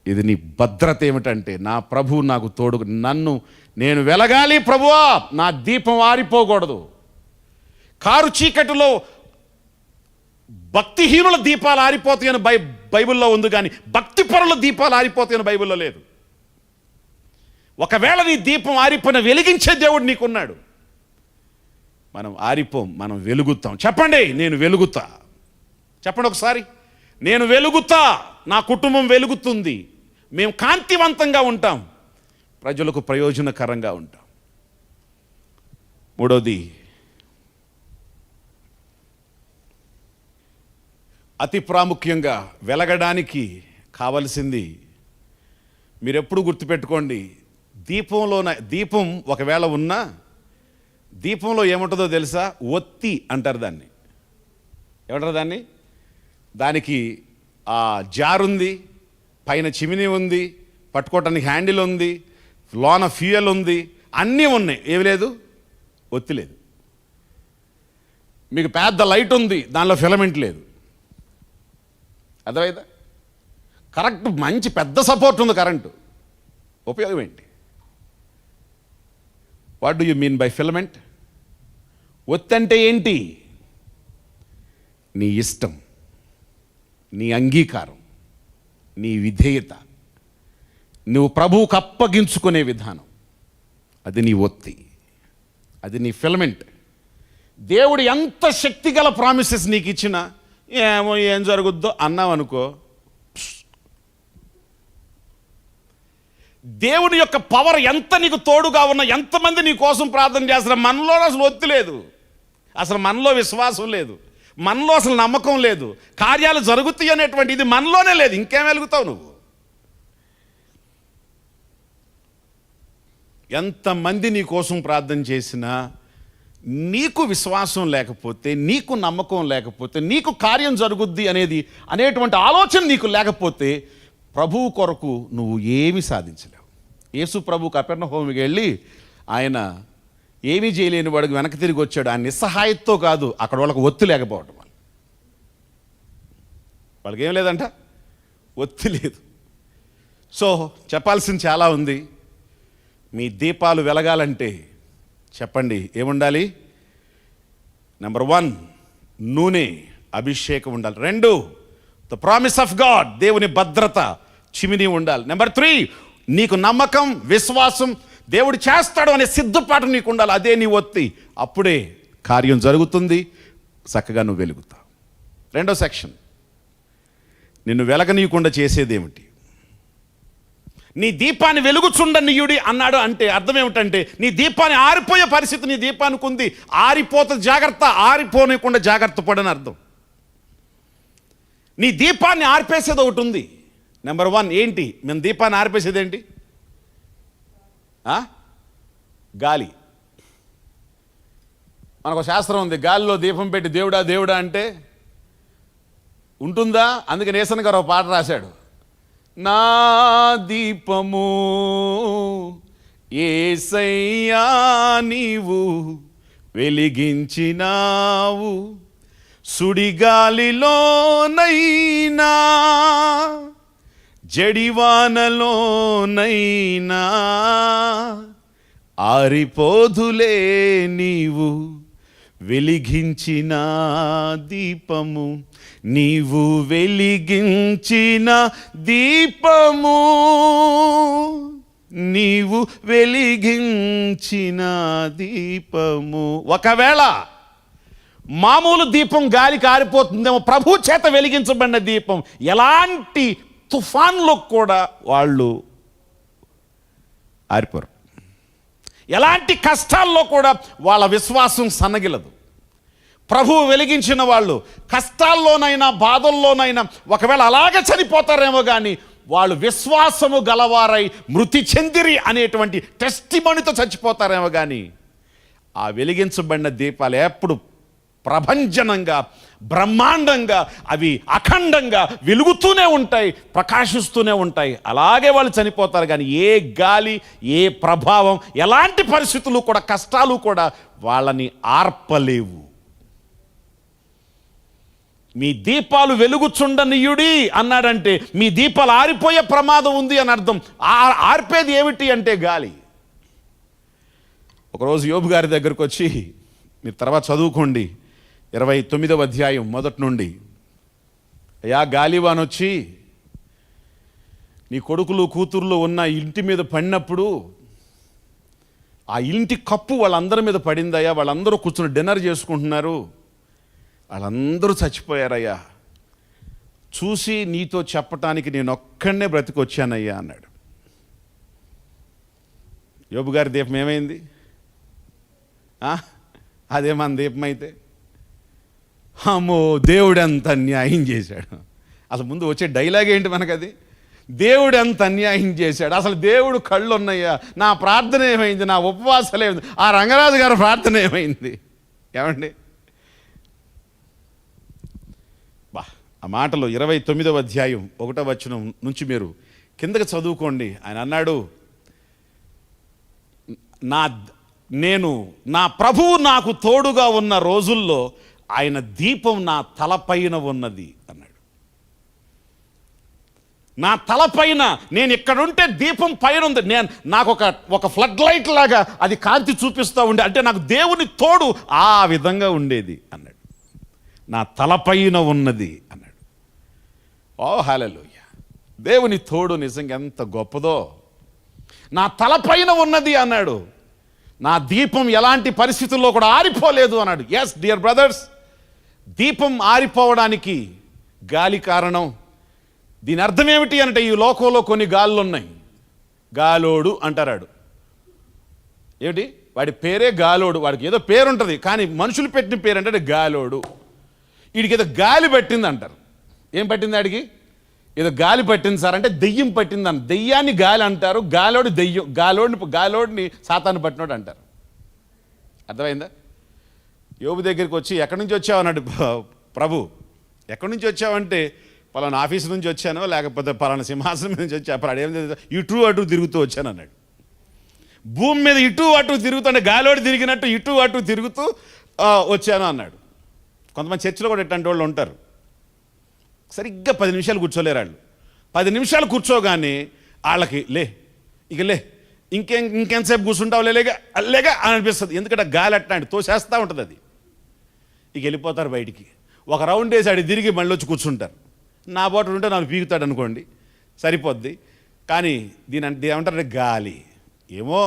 ఇది నీ భద్రత ఏమిటంటే, నా ప్రభువు నాకు తోడు, నేను వెలగాలి ప్రభువా, నా దీపం ఆరిపోకూడదు. కారు చీకటిలో భక్తిహీనుల దీపాలు ఆరిపోతాయని బైబిల్లో ఉంది, కానీ భక్తిపరుల దీపాలు ఆరిపోతాయని బైబిల్లో లేదు. ఒకవేళ నీ దీపం ఆరిపోయిన వెలిగించే దేవుడు నీకున్నాడు. మనం ఆరిపోం, మనం వెలుగుతాం. చెప్పండి, నేను వెలుగుతా. చెప్పండి ఒకసారి, నేను వెలుగుతా. నా కుటుంబం వెలుగుతుంది. మేము కాంతివంతంగా ఉంటాం, ప్రజలకు ప్రయోజనకరంగా ఉంటాం. మూడోది, అతి ప్రాముఖ్యంగా వెలగడానికి కావలసింది, మీరెప్పుడు గుర్తుపెట్టుకోండి, దీపం ఒకవేళ ఉన్నా దీపంలో ఏముంటుందో తెలుసా? ఒత్తి అంటారు దాన్ని. ఏమంటారు దాన్ని? దానికి జారుంది, పైన చిమినీ ఉంది, పట్టుకోవటానికి హ్యాండిల్ ఉంది, లోన ఫ్యూయల్ ఉంది, అన్నీ ఉన్నాయి. ఏమి లేదు? ఒత్తి లేదు. మీకు పెద్ద లైట్ ఉంది, దానిలో ఫిలమెంట్ లేదు. అర్థమైందా? కరెక్ట్, మంచి పెద్ద సపోర్ట్ ఉంది కరెంటు, ఉపయోగం ఏంటి? What do you mean by filament? ఒత్తి అంటే ఏంటి? నీ ఇష్టం, నీ అంగీకారం, నీ విధేయత, నువ్వు ప్రభువుకు అప్పగించుకునే విధానం, అది నీ ఒత్తి, అది నీ ఫిలమెంట్. దేవుడు ఎంత శక్తిగల ప్రామిసెస్ నీకు ఇచ్చినా ఏం జరుగుద్దో అన్నావు అనుకో, దేవుని యొక్క పవర్ ఎంత నీకు తోడుగా ఉన్నా, ఎంతమంది నీ కోసం ప్రార్థన చేస్తున్నా, మనలో అసలు ఒత్తి లేదు, అసలు మనలో విశ్వాసం లేదు, మనలో అసలు నమ్మకం లేదు, కార్యాలు జరుగుతాయి అనేటువంటి ఇది మనలోనే లేదు. ఇంకేం వెలుగుతావు నువ్వు? ఎంతమంది నీ కోసం ప్రార్థన చేసినా నీకు విశ్వాసం లేకపోతే, నీకు నమ్మకం లేకపోతే, నీకు కార్యం జరుగుద్ది అనేటువంటి ఆలోచన నీకు లేకపోతే, ప్రభువు కొరకు నువ్వు ఏమీ సాధించలేవు. యేసు ప్రభు కపెర్నహూముకి వెళ్ళి ఆయన ఏమీ చేయలేని వాడికి వెనక్కి తిరిగి వచ్చాడు. ఆయన నిస్సహాయతతో కాదు, అక్కడ వాళ్ళకి ఒత్తి లేకపోవటం. వాళ్ళకి ఏం లేదంట, ఒత్తి లేదు. సో చెప్పాల్సింది చాలా ఉంది. మీ దీపాలు వెలగాలంటే చెప్పండి, ఏముండాలి? నెంబర్ 1, నూనె, అభిషేకం ఉండాలి. 2, ద ప్రామిస్ ఆఫ్ గాడ్, దేవుని భద్రత, చిమిని ఉండాలి. నెంబర్ 3, నీకు నమ్మకం, విశ్వాసం, దేవుడు చేస్తాడు అనే సిద్ధపాటు నీకు ఉండాలి. అదే నీ ఒత్తి. అప్పుడే కార్యం జరుగుతుంది, చక్కగా నువ్వు వెలుగుతావు. రెండో సెక్షన్, నిన్ను వెలగనీయకుండా చేసేదేమిటి? నీ దీపాన్ని వెలుగుచుండనీయుడి అన్నాడు అంటే అర్థం ఏమిటంటే, నీ దీపాన్ని ఆరిపోయే పరిస్థితి నీ దీపానికి ఉంది, ఆరిపోతుంది, జాగ్రత్త, ఆరిపోనీయకుండా జాగ్రత్త పడని అర్థం. నీ దీపాన్ని ఆర్పేసేది ఒకటి ఉంది. నెంబర్ 1 ఏంటి? మేము దీపాన్ని ఆర్పేసేది ఏంటి? గాలి. మనకు శాస్త్రం ఉంది, గాలిలో దీపం పెట్టి దేవుడా దేవుడా అంటే ఉంటుందా? అందుకే నేసన్ గారు ఒక పాట రాశాడు, నా దీపము యేసయ్యా నీవు వెలిగించినావు, సుడిగాలిలోనైనా జడివానలోనైనా ఆరిపోదులే నీవు వెలిగించిన దీపము, నీవు వెలిగించిన దీపము. నీవు వెలిగించిన దీపము. ఒకవేళ మామూలు దీపం గాలికి ఆరిపోతుందేమో, ప్రభు చేత వెలిగించబడిన దీపం ఎలాంటి తుఫాన్లో కూడా వాళ్ళు ఆరిపోరు. ఎలాంటి కష్టాల్లో కూడా వాళ్ళ విశ్వాసం సన్నగిలదు. ప్రభువు వెలిగించిన వాళ్ళు కష్టాల్లోనైనా బాధల్లోనైనా ఒకవేళ అలాగే చనిపోతారేమో కానీ వాళ్ళు విశ్వాసము గలవారై మృతి చెందిరి అనేటువంటి టెస్టిమనీతో చచ్చిపోతారేమో కానీ ఆ వెలిగించబడిన దీపాలు ఎప్పుడు ప్రభంజనంగా బ్రహ్మాండంగా అవి అఖండంగా వెలుగుతూనే ఉంటాయి, ప్రకాశిస్తూనే ఉంటాయి. అలాగే వాళ్ళు చనిపోతారు. కానీ ఏ గాలి, ఏ ప్రభావం, ఎలాంటి పరిస్థితులు కూడా, కష్టాలు కూడా వాళ్ళని ఆర్పలేవు. మీ దీపాలు వెలుగుచుండనీయుడి అన్నాడంటే మీ దీపాలు ఆరిపోయే ప్రమాదం ఉంది అని అర్థం. ఆర్పేది ఏమిటి అంటే గాలి. ఒకరోజు యోబు గారి దగ్గరకు వచ్చి, మీరు తర్వాత చదువుకోండి 29వ అధ్యాయం మొదటి నుండి, అయ్యా గాలివానొచ్చి నీ కొడుకులు కూతుర్లు ఉన్న ఇంటి మీద పడినప్పుడు ఆ ఇంటి కప్పు వాళ్ళందరి మీద పడిందయ్యా, వాళ్ళందరూ కూర్చుని డిన్నర్ చేసుకుంటున్నారు, వాళ్ళందరూ చచ్చిపోయారయ్యా, చూసి నీతో చెప్పటానికి నేను ఒక్కడనే బ్రతికొచ్చానయ్యా అన్నాడు. యోబు గారి దీపం ఏమైంది? అదే మన దీపం అయితే, అమ్మో దేవుడు ఎంత అన్యాయం చేశాడు. అసలు ముందు వచ్చే డైలాగ్ ఏంటి మనకది? దేవుడు ఎంత అన్యాయం చేశాడు. అసలు దేవుడు కళ్ళు ఉన్నాయా? నా ప్రార్థన ఏమైంది? నా ఉపవాసాలు ఏమైంది? ఆ రంగరాజు గారి ప్రార్థన ఏమైంది? ఏమండి బా, ఆ మాటలు 29వ అధ్యాయం 1వ వచనం నుంచి మీరు కిందకి చదువుకోండి. ఆయన అన్నాడు, నా ప్రభువు నాకు తోడుగా ఉన్న రోజుల్లో ఆయన దీపం నా తలపైన ఉన్నది అన్నాడు. నా తలపైన, నేను ఇక్కడుంటే దీపం పైన ఉంది, నాకు ఒక ఫ్లడ్ లైట్ లాగా అది కాంతి చూపిస్తూ ఉండే, అంటే నాకు దేవుని తోడు ఆ విధంగా ఉండేది అన్నాడు. నా తలపైన ఉన్నది అన్నాడు. ఓ హల్లెలూయా! దేవుని తోడు నిజంగా ఎంత గొప్పదో. నా తలపైన ఉన్నది అన్నాడు. నా దీపం ఎలాంటి పరిస్థితుల్లో కూడా ఆరిపోలేదు అన్నాడు. ఎస్ డియర్ బ్రదర్స్, దీపం ఆరిపోవడానికి గాలి కారణం. దీని అర్థం ఏమిటి అంటే, ఈ లోకంలో కొన్ని గాలులు ఉన్నాయి. గాలోడు అంటారాడు. ఏమిటి? వాడి పేరే గాలోడు. వాడికి ఏదో పేరు ఉంటుంది, కానీ మనుషులు పెట్టిన పేరు అంటే గాలోడు. వీడికి ఏదో గాలి పట్టింది అంటారు. ఏం పట్టింది వాడికి? ఏదో గాలి పట్టింది సార్ అంటే దెయ్యం పట్టిందని. దెయ్యాన్ని గాలి అంటారు, గాలోడు దెయ్యం. గాలోడిని సాతాను పట్టినోడు అంటారు. అర్థమైందా? యోబు దగ్గరికి వచ్చి, ఎక్కడి నుంచి వచ్చావు అన్నాడు ప్రభు. ఎక్కడి నుంచి వచ్చావంటే, పలానా ఆఫీస్ నుంచి వచ్చానో లేకపోతే పలానా సింహాసనం నుంచి వచ్చా. అప్పుడు ఏం ఇటు అటు తిరుగుతూ వచ్చాను అన్నాడు. భూమి మీద ఇటు అటు తిరుగుతుంటే గాలోడు తిరిగినట్టు ఇటు అటు తిరుగుతూ వచ్చాను అన్నాడు. కొంతమంది చర్చిలో కూడా ఇట్లాంటి వాళ్ళు ఉంటారు. సరిగ్గా 10 నిమిషాలు కూర్చోలేరు వాళ్ళు. 10 నిమిషాలు కూర్చోగానే వాళ్ళకి లే ఇంకెంతసేపు కూర్చుంటావు లేగా అని అనిపిస్తుంది. ఎందుకంటే గాలి అట్లాంటి తోసేస్తూ ఉంటుంది. అది ఇక వెళ్ళిపోతారు బయటికి. ఒక రౌండ్ వేసి ఆడి తిరిగి మళ్ళీ వచ్చి కూర్చుంటారు. నా బాటు ఉంటే నాకు పీకుతాడు అనుకోండి, సరిపోద్ది. కానీ దీని ఏమంటారు? గాలి. ఏమో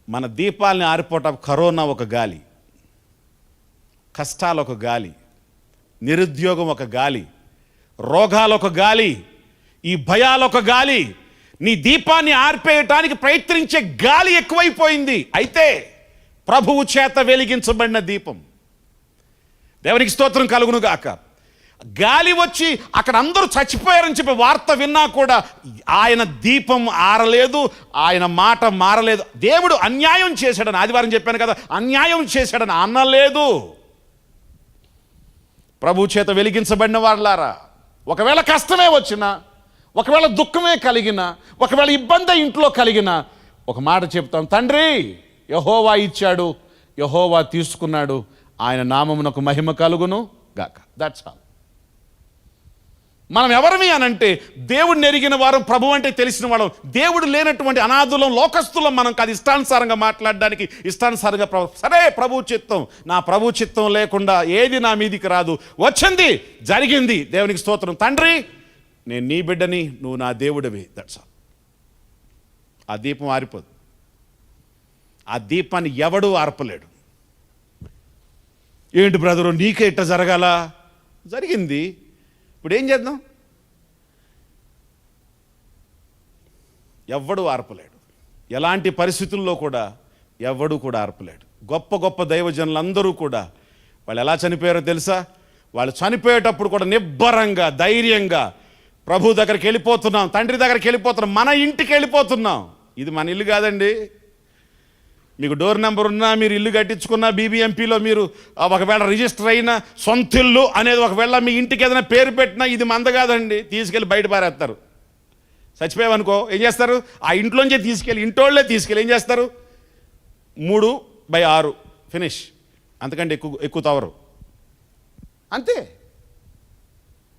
మన దీపాలని ఆరిపోవటం, కరోనా ఒక గాలి, కష్టాలు ఒక గాలి, నిరుద్యోగం ఒక గాలి, రోగాలు ఒక గాలి, ఈ భయాలు ఒక గాలి. నీ దీపాన్ని ఆర్పేయటానికి ప్రయత్నించే గాలి ఎక్కువైపోయింది. అయితే ప్రభువు చేత వెలిగించబడిన దీపం, దేవునికి స్తోత్రం కలుగును గాక. గాలి వచ్చి అక్కడ అందరూ చచ్చిపోయారని చెప్పి వార్త విన్నా కూడా ఆయన దీపం ఆరలేదు, ఆయన మాట మారలేదు. దేవుడు అన్యాయం చేశాడని ఆదివారం చెప్పాను కదా, అన్యాయం చేశాడని అనలేదు. ప్రభు చేత వెలిగించబడిన వాళ్ళారా, ఒకవేళ కష్టమే వచ్చినా, ఒకవేళ దుఃఖమే కలిగినా, ఒకవేళ ఇబ్బంది ఇంట్లో కలిగినా, ఒక మాట చెప్తాం, తండ్రి యెహోవా ఇచ్చాడు, యెహోవా తీసుకున్నాడు, ఆయన నామమునకు మహిమ కలుగును గాక. That's all. మనం ఎవరిని అనంటే దేవుడిని ఎరిగిన వారం, ప్రభు అంటే తెలిసిన వాళ్ళం. దేవుడు లేనటువంటి అనాథులం, లోకస్తులం. మనం కాదు ఇష్టానుసారంగా మాట్లాడడానికి, ఇష్టానుసారంగా సరే ప్రభు చిత్తం, నా ప్రభు చిత్తం లేకుండా ఏది నా మీదికి రాదు. వచ్చింది, జరిగింది, దేవునికి స్తోత్రం. తండ్రి నేను నీ బిడ్డని, నువ్వు నా దేవుడివి. That's all. ఆ దీపం ఆరిపోదు. ఆ దీపాన్ని ఎవడూ ఆర్పలేడు. ఏంటి బ్రదరు నీకే ఇట్ట జరగాల? జరిగింది, ఇప్పుడు ఏం చేద్దాం? ఎవ్వడు ఆర్పలేడు. ఎలాంటి పరిస్థితుల్లో కూడా ఎవ్వడు కూడా ఆర్పలేడు. గొప్ప గొప్ప దైవజనులందరూ కూడా వాళ్ళు ఎలా చనిపోయారో తెలుసా? వాళ్ళు చనిపోయేటప్పుడు కూడా నిబ్బరంగా, ధైర్యంగా ప్రభు దగ్గరికి వెళ్ళిపోతున్నాం, తండ్రి దగ్గరికి వెళ్ళిపోతున్నాం, మన ఇంటికి వెళ్ళిపోతున్నాం. ఇది మన ఇల్లు కాదండి. మీకు డోర్ నెంబర్ ఉన్నా, మీరు ఇల్లు కట్టించుకున్నా, బీబీఎంపీలో మీరు ఒకవేళ రిజిస్టర్ అయినా సొంత ఇల్లు అనేది ఒకవేళ మీ ఇంటికి ఏదైనా పేరు పెట్టినా ఇది మంద కాదండి. తీసుకెళ్ళి బయట పారేస్తారు. చచ్చిపోయావనుకో ఏం చేస్తారు? ఆ ఇంట్లోంచే తీసుకెళ్ళి, ఇంటోళ్ళే తీసుకెళ్ళి ఏం చేస్తారు? 3/6 ఫినిష్. అంతకంటే ఎక్కువ తవరు. అంతే.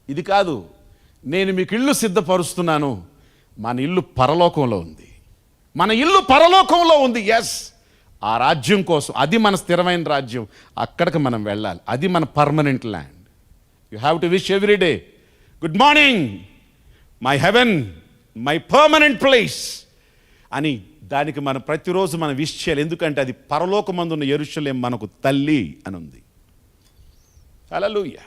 ఇది కాదు, నేను మీకు ఇల్లు సిద్ధపరుస్తున్నాను. మన ఇల్లు పరలోకంలో ఉంది. మన ఇల్లు పరలోకంలో ఉంది. ఎస్, ఆ రాజ్యం కోసం, అది మన స్థిరమైన రాజ్యం. అక్కడికి మనం వెళ్ళాలి. అది మన permanent land. You have to wish every day, good morning my heaven, my permanent place అని. దానికి మనం ప్రతిరోజు మనం విష్ చేయాలి. ఎందుకంటే అది పరలోకమందున్న యెరూషలేం మనకు తల్లి అని ఉంది. హల్లెలూయా.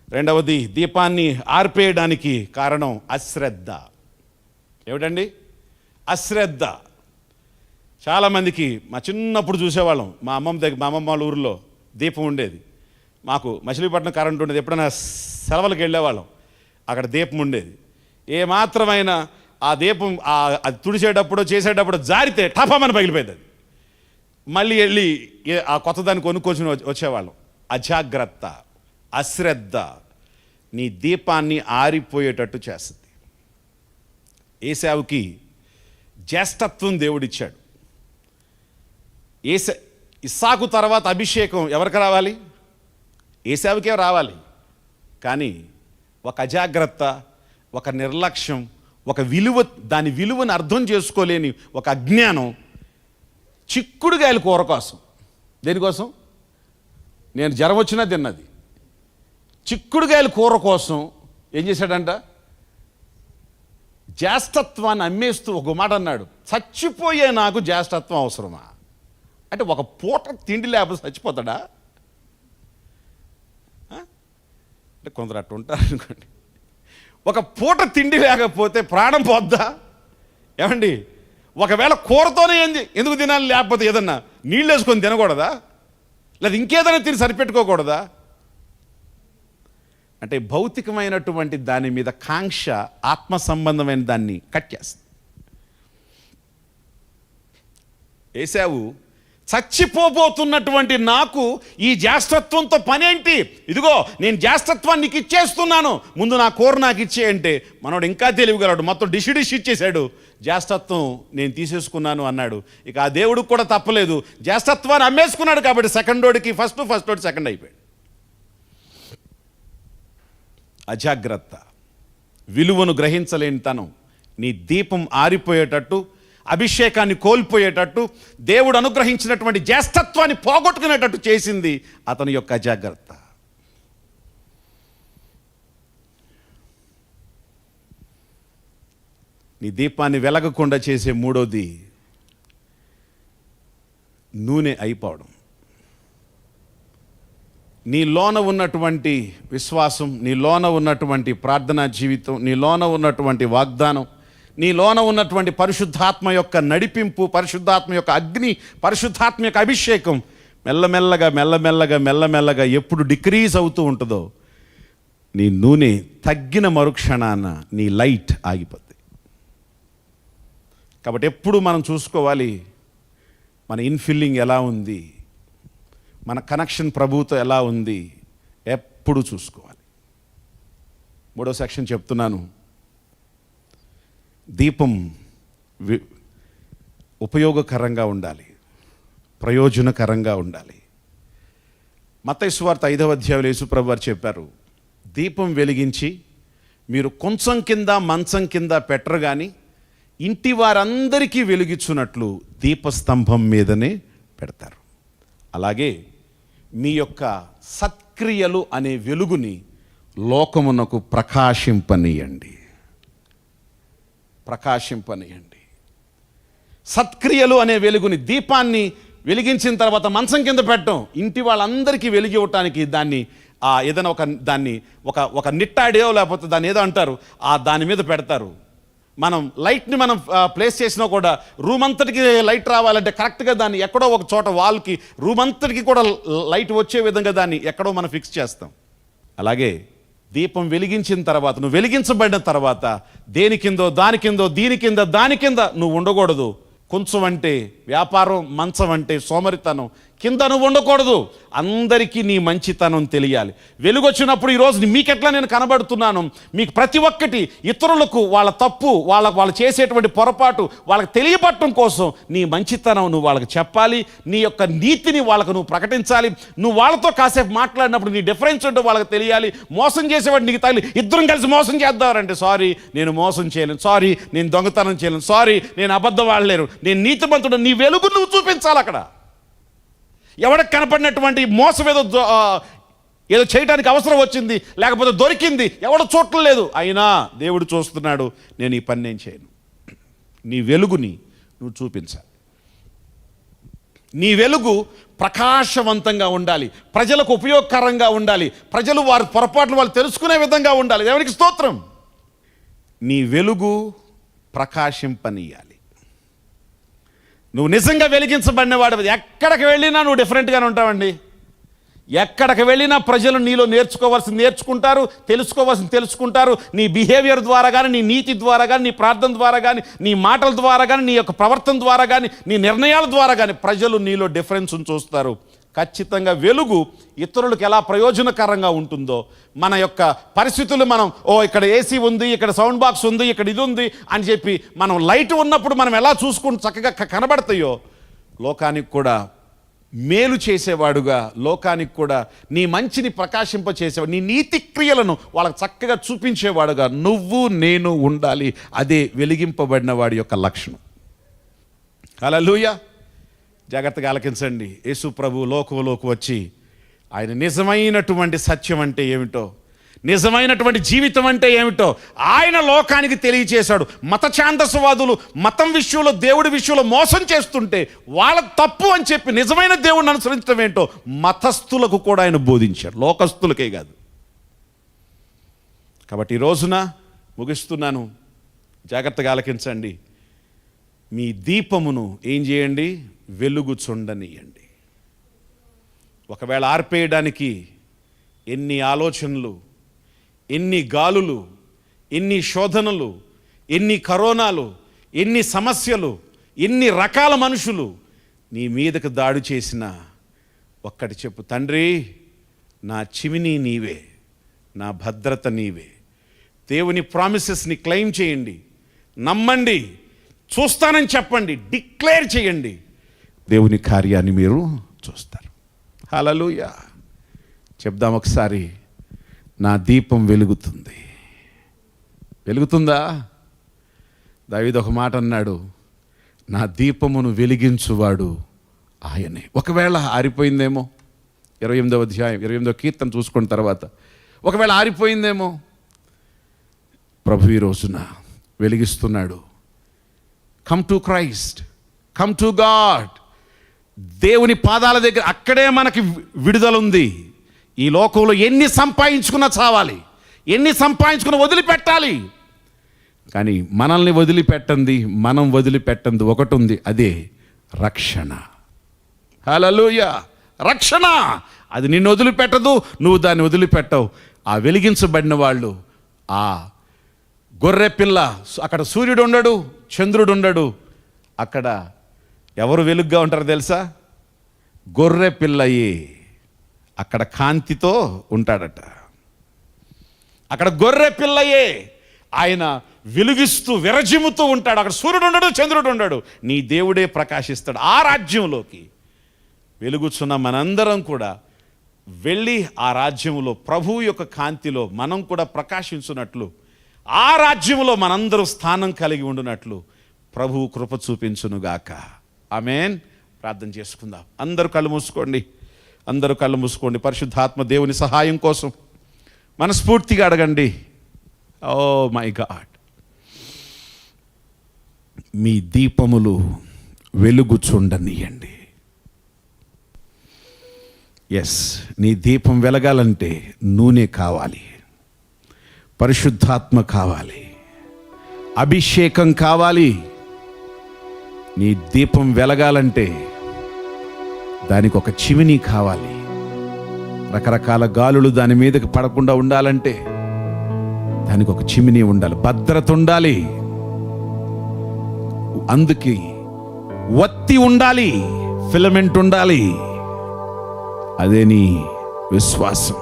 రెండవది, దీపాన్ని ఆర్పేయడానికి కారణం అశ్రద్ధ. ఏమిటండి? అశ్రద్ధ. చాలామందికి మా చిన్నప్పుడు చూసేవాళ్ళం. మా అమ్మమ్మ వాళ్ళ ఊరిలో దీపం ఉండేది. మాకు మచిలీపట్నం కరెంట్ ఉండేది. ఎప్పుడైనా సెలవులకు వెళ్ళేవాళ్ళం, అక్కడ దీపం ఉండేది. ఏమాత్రమైనా ఆ దీపం అది తుడిచేటప్పుడు చేసేటప్పుడు జారితే టపమని పగిలిపోయేది. అది మళ్ళీ వెళ్ళి ఆ కొత్త దాన్ని కొనుక్కొచ్చి వచ్చేవాళ్ళం. అజాగ్రత్త, అశ్రద్ధ నీ దీపాన్ని ఆరిపోయేటట్టు చేస్తుంది. ఏశావుకి జ్యేష్ఠత్వం దేవుడిచ్చాడు. ఇస్సాకు తర్వాత అభిషేకం ఎవరికి రావాలి? ఏశావుకే రావాలి. కానీ ఒక అజాగ్రత్త, ఒక నిర్లక్ష్యం, ఒక విలువ, దాని విలువను అర్థం చేసుకోలేని ఒక అజ్ఞానం, చిక్కుడుగాయల కూర కోసం. దేనికోసం? నేను జ్వరం వచ్చినా తిన్నది. చిక్కుడుగాయల కూర కోసం ఏం చేశాడంట? జ్యేష్ఠత్వాన్ని అమ్మేస్తూ ఒక మాట అన్నాడు, చచ్చిపోయే నాకు జ్యేష్ఠత్వం అవసరమా? అంటే ఒక పూట తిండి లేకపోతే చచ్చిపోతాడా? అంటే కొందరు అట్టు ఉంటారు అనుకోండి. ఒక పూట తిండి లేకపోతే ప్రాణం పోద్దా? ఏమండి, ఒకవేళ కూరతోనే ఎందుకు తినాలి? లేకపోతే ఏదన్నా నీళ్ళు వేసుకొని తినకూడదా? లేదా ఇంకేదైనా తిని సరిపెట్టుకోకూడదా? అంటే భౌతికమైనటువంటి దాని మీద కాంక్ష ఆత్మ సంబంధమైన దాన్ని కట్ చేస్తుంది. ఏశావు చచ్చిపోబోతున్నటువంటి నాకు ఈ జ్యేష్ఠత్వంతో పనేంటి? ఇదిగో నేను జ్యేష్ఠత్వాన్ని నీకు ఇచ్చేస్తున్నాను, ముందు నా కూర నాకు ఇచ్చేయంటే మనోడు ఇంకా తెలివిగలడు. మొత్తం డిష్ ఇచ్చేశాడు. జ్యేష్ఠత్వం నేను తీసేసుకున్నాను అన్నాడు. ఇక ఆ దేవుడికి కూడా తప్పలేదు. జ్యేష్ఠత్వాన్ని అమ్మేసుకున్నాడు కాబట్టి సెకండోడికి ఫస్టోడి సెకండ్ అయిపోయాడు. అజాగ్రత్త, విలువను గ్రహించలేని తనం నీ దీపం ఆరిపోయేటట్టు, అభిషేకాన్ని కోల్పోయేటట్టు, దేవుడు అనుగ్రహించినటువంటి జ్యేష్ఠత్వాన్ని పోగొట్టుకునేటట్టు చేసింది అతని యొక్క అజాగ్రత్త. నీ దీపాన్ని వెలగకుండా చేసే మూడోది నూనె అయిపోవడం. నీ లోన ఉన్నటువంటి విశ్వాసం, నీ లోన ఉన్నటువంటి ప్రార్థనా జీవితం, నీ లోన ఉన్నటువంటి వాగ్దానం, నీ లోన ఉన్నటువంటి పరిశుద్ధాత్మ యొక్క నడిపింపు, పరిశుద్ధాత్మ యొక్క అగ్ని, పరిశుద్ధాత్మ యొక్క అభిషేకం మెల్లమెల్లగా ఎప్పుడు డిక్రీజ్ అవుతూ ఉంటుందో నీ నూనె తగ్గిన మరుక్షణాన నీ లైట్ ఆగిపోద్ది. కాబట్టి ఎప్పుడు మనం చూసుకోవాలి మన ఇన్ఫిల్లింగ్ ఎలా ఉంది, మన కనెక్షన్ ప్రభువుతో ఎలా ఉంది, ఎప్పుడు చూసుకోవాలి. మూడో సెక్షన్ చెప్తున్నాను. దీపం ఉపయోగకరంగా ఉండాలి, ప్రయోజనకరంగా ఉండాలి. మత్తయి సువార్త 5వ అధ్యాయంలో యేసుప్రభు వారు చెప్పారు, దీపం వెలిగించి మీరు కొంచెం కింద మంచం కింద పెట్టరు కానీ ఇంటి వారందరికీ వెలిగించున్నట్లు దీపస్తంభం మీదనే పెడతారు. అలాగే మీ యొక్క సత్క్రియలు అనే వెలుగుని లోకమునకు ప్రకాశింపనీయండి. సత్క్రియలు అనే వెలుగుని, దీపాన్ని వెలిగించిన తర్వాత మంచం కింద పెట్టడం, ఇంటి వాళ్ళందరికీ వెలిగి ఇవ్వటానికి దాన్ని ఏదైనా ఒక నిట్టాడో లేకపోతే దాన్ని ఏదో అంటారు, దాని మీద పెడతారు. మనం లైట్ని ప్లేస్ చేసినా కూడా రూమ్ అంతటికి లైట్ రావాలంటే కరెక్ట్గా దాన్ని ఎక్కడో ఒక చోట వాల్కి రూమ్ అంతటికి కూడా లైట్ వచ్చే విధంగా దాన్ని ఎక్కడో మనం ఫిక్స్ చేస్తాం. అలాగే దీపం వెలిగించిన తర్వాత, నువ్వు వెలిగించబడిన తర్వాత దేని కిందో దాని కిందో దీని కింద దాని కింద నువ్వు ఉండకూడదు. కొంచెం అంటే వ్యాపారం, మంచం అంటే సోమరితనం కింద నువ్వు ఉండకూడదు. అందరికీ నీ మంచితనం తెలియాలి. వెలుగొచ్చినప్పుడు ఈరోజు మీకెట్లా నేను కనబడుతున్నాను, మీకు ప్రతి ఒక్కటి ఇతరులకు వాళ్ళ తప్పు, వాళ్ళు చేసేటువంటి పొరపాటు వాళ్ళకి తెలియపడటం కోసం నీ మంచితనం నువ్వు వాళ్ళకి చెప్పాలి. నీ యొక్క నీతిని వాళ్ళకు నువ్వు ప్రకటించాలి. నువ్వు వాళ్ళతో కాసేపు మాట్లాడినప్పుడు నీ డిఫరెన్స్ ఉంటే వాళ్ళకి తెలియాలి. మోసం చేసేవాడు నీకు తగిలి ఇద్దరం కలిసి మోసం చేద్దారంటే, సారీ నేను మోసం చేయలేను, సారీ నేను దొంగతనం చేయలేను, సారీ నేను అబద్ధం వాడలేను, నేను నీతిమంతుడు. నీ వెలుగు నువ్వు చూపించాలి. అక్కడ ఎవరికి కనపడినటువంటి మోసం ఏదో చేయడానికి అవసరం వచ్చింది, లేకపోతే దొరికింది, ఎవడు చూడలేదు, అయినా దేవుడు చూస్తున్నాడు, నేను ఈ పని నేను చేయను. నీ వెలుగుని నువ్వు చూపించాలి. నీ వెలుగు ప్రకాశవంతంగా ఉండాలి, ప్రజలకు ఉపయోగకరంగా ఉండాలి, ప్రజలు వారి పొరపాట్లు వాళ్ళు తెలుసుకునే విధంగా ఉండాలి. దేవునికి స్తోత్రం. నీ వెలుగు ప్రకాశింపనీయాలి. నువ్వు నిజంగా వెలిగించబడినవాడు. ఎక్కడికి వెళ్ళినా నువ్వు డిఫరెంట్గానే ఉంటావండి. ఎక్కడికి వెళ్ళినా ప్రజలు నీలో నేర్చుకోవాల్సింది నేర్చుకుంటారు, తెలుసుకోవాల్సింది తెలుసుకుంటారు. నీ బిహేవియర్ ద్వారా కానీ, నీ నీతి ద్వారా కానీ, నీ ప్రార్థన ద్వారా కానీ, నీ మాటల ద్వారా కానీ, నీ యొక్క ప్రవర్తన ద్వారా కానీ, నీ నిర్ణయాల ద్వారా కానీ ప్రజలు నీలో డిఫరెన్స్ చూస్తారు. ఖచ్చితంగా వెలుగు ఇతరులకు ఎలా ప్రయోజనకరంగా ఉంటుందో, మన యొక్క పరిస్థితులు మనం ఇక్కడ ఏసీ ఉంది, ఇక్కడ సౌండ్ బాక్స్ ఉంది, ఇక్కడ ఇది ఉంది అని చెప్పి మనం లైట్ ఉన్నప్పుడు మనం ఎలా చూసుకుంటూ చక్కగా కనబడతాయో, లోకానికి కూడా మేలు చేసేవాడుగా, లోకానికి కూడా నీ మంచిని ప్రకాశింప చేసేవాడు, నీ నీతి క్రియలను వాళ్ళకి చక్కగా చూపించేవాడుగా నువ్వు నేను ఉండాలి. అదే వెలిగింపబడిన వాడి యొక్క లక్షణం. హల్లెలూయా. జాగ్రత్తగా ఆలకించండి. యేసు ప్రభు లోకంలోకి వచ్చి ఆయన నిజమైనటువంటి సత్యం అంటే ఏమిటో, నిజమైనటువంటి జీవితం అంటే ఏమిటో ఆయన లోకానికి తెలియచేశాడు. మత ఛాందసవాదులు మతం విషయంలో, దేవుడి విషయంలో మోసం చేస్తుంటే వాళ్ళ తప్పు అని చెప్పి నిజమైన దేవుడిని అనుసరించడం ఏంటో మతస్థులకు కూడా ఆయన బోధించాడు, లోకస్తులకే కాదు. కాబట్టి ఈ రోజున ముగిస్తున్నాను, జాగ్రత్తగా ఆలకించండి. మీ దీపమును ఏం చేయండి? వెలుగు చుండనీయండి. ఒకవేళ ఆర్పేయడానికి ఎన్ని ఆలోచనలు, ఎన్ని గాలులు, ఎన్ని శోధనలు, ఎన్ని కరోనాలు, ఎన్ని సమస్యలు, ఎన్ని రకాల మనుషులు నీ మీదకు దాడి చేసినా ఒక్కటి చెప్పు, తండ్రి నా చిమిని నీవే, నా భద్రత నీవే. దేవుని ప్రామిసెస్ని క్లెయిమ్ చేయండి, నమ్మండి, చూస్తానని చెప్పండి, డిక్లేర్ చేయండి. దేవుని కార్యాన్ని మీరు చూస్తారు. హల్లెలూయా. చెప్దాం ఒకసారి, నా దీపం వెలుగుతుంది. వెలుగుతుందా? దావీదు ఒక మాట అన్నాడు, నా దీపమును వెలిగించువాడు ఆయనే. ఒకవేళ ఆరిపోయిందేమో, 28వ అధ్యాయం 28వ కీర్తన చూసుకున్న తర్వాత ఒకవేళ ఆరిపోయిందేమో, ప్రభు ఈ రోజున వెలిగిస్తున్నాడు. Come to Christ, come to God. దేవుని పాదాల దగ్గర, అక్కడే మనకి విడుదల ఉంది. ఈ లోకంలో ఎన్ని సంపాదించుకున్నా చావాలి, ఎన్ని సంపాదించుకున్నా వదిలిపెట్టాలి. కానీ మనల్ని వదిలిపెట్టండి, మనం వదిలిపెట్టండి ఒకటి ఉంది, అదే రక్షణ. హల్లెలూయా. రక్షణ అది నిన్ను వదిలిపెట్టదు, నువ్వు దాన్ని వదిలిపెట్టవు. ఆ వెలిగించబడిన వాళ్ళు, ఆ గొర్రె పిల్ల, అక్కడ సూర్యుడు ఉండడు, చంద్రుడు ఉండడు. అక్కడ ఎవరు వెలుగుగా ఉంటారో తెలుసా? గొర్రె పిల్లయే అక్కడ కాంతితో ఉంటాడట. అక్కడ గొర్రె పిల్లయే ఆయన వెలుగిస్తూ విరజిమ్ముతూ ఉంటాడు. అక్కడ సూర్యుడు ఉండడు, చంద్రుడు ఉండడు, నీ దేవుడే ప్రకాశిస్తాడు. ఆ రాజ్యంలోకి వెలుగుచున్న మనందరం కూడా వెళ్ళి ఆ రాజ్యంలో ప్రభువు యొక్క కాంతిలో మనం కూడా ప్రకాశించున్నట్లు, ఆ రాజ్యంలో మనందరూ స్థానం కలిగి ఉండునట్లు ప్రభువు కృప చూపించునుగాక. ఆమేన్. ప్రార్థన చేసుకుందాం. అందరూ కళ్ళు మూసుకోండి, అందరూ కళ్ళు మూసుకోండి. పరిశుద్ధాత్మ దేవుని సహాయం కోసం మనస్ఫూర్తిగా అడగండి. ఓ మై గాడ్, మీ దీపములు వెలుగుచుండనీయండి. ఎస్, నీ దీపం వెలగాలంటే నూనె కావాలి, పరిశుద్ధాత్మ కావాలి, అభిషేకం కావాలి. నీ దీపం వెలగాలంటే దానికి ఒక చిమిని కావాలి. రకరకాల గాలులు దాని మీదకి పడకుండా ఉండాలంటే దానికి ఒక చిమిని ఉండాలి, భద్రత ఉండాలి. అందుకే వత్తి ఉండాలి, ఫిలమెంట్ ఉండాలి. అదే నీ విశ్వాసం,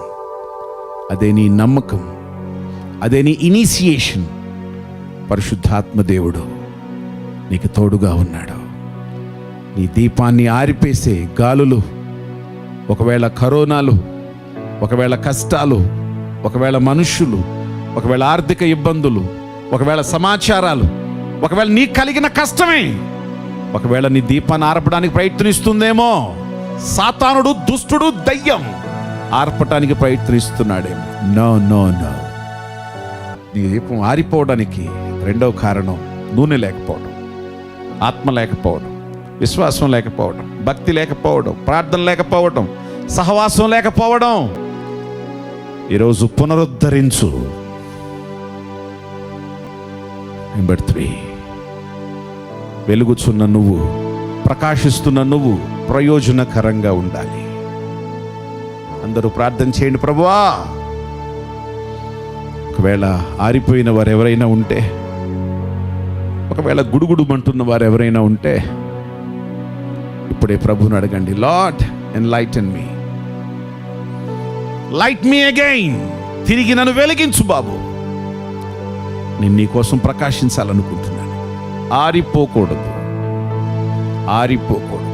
అదే నీ నమ్మకం, అదే నీ ఇనిషియేషన్. పరిశుద్ధాత్మ దేవుడు నీకు తోడుగా ఉన్నాడు. నీ దీపాన్ని ఆరిపేసే గాలులు, ఒకవేళ కరోనాలు, ఒకవేళ కష్టాలు, ఒకవేళ మనుషులు, ఒకవేళ ఆర్థిక ఇబ్బందులు, ఒకవేళ సమాచారాలు, ఒకవేళ నీకు కలిగిన కష్టమే ఒకవేళ నీ దీపాన్ని ఆర్పడానికి ప్రయత్నిస్తుందేమో. సాతానుడు, దుష్టుడు, దయ్యం ఆర్పటానికి ప్రయత్నిస్తున్నాడేమో. No no no. నీ దీపం ఆరిపోవడానికి రెండవ కారణం నూనె లేకపోవడం, ఆత్మ లేకపోవడం, విశ్వాసం లేకపోవడం, భక్తి లేకపోవడం, ప్రార్థన లేకపోవడం, సహవాసం లేకపోవడం. ఈరోజు పునరుద్ధరించు. నెంబర్ 3, వెలుగుచున్న నువ్వు, ప్రకాశిస్తున్న నువ్వు ప్రయోజనకరంగా ఉండాలి. అందరూ ప్రార్థన చేయండి. ప్రభువా, ఒకవేళ ఆరిపోయిన వారు ఎవరైనా ఉంటే, ఒకవేళ గుడుగుడుమంటున్న వారు ఎవరైనా ఉంటే ఇప్పుడే ప్రభువుని అడగండి. లార్డ్, ఎన్లైటన్ మీ, లైట్ మీ అగైన్. తిరిగి నన్ను వెలిగించు బాబు. నేను నీ కోసం ప్రకాశించాలనుకుంటున్నాను. ఆరిపోకూడదు, ఆరిపోకూడదు.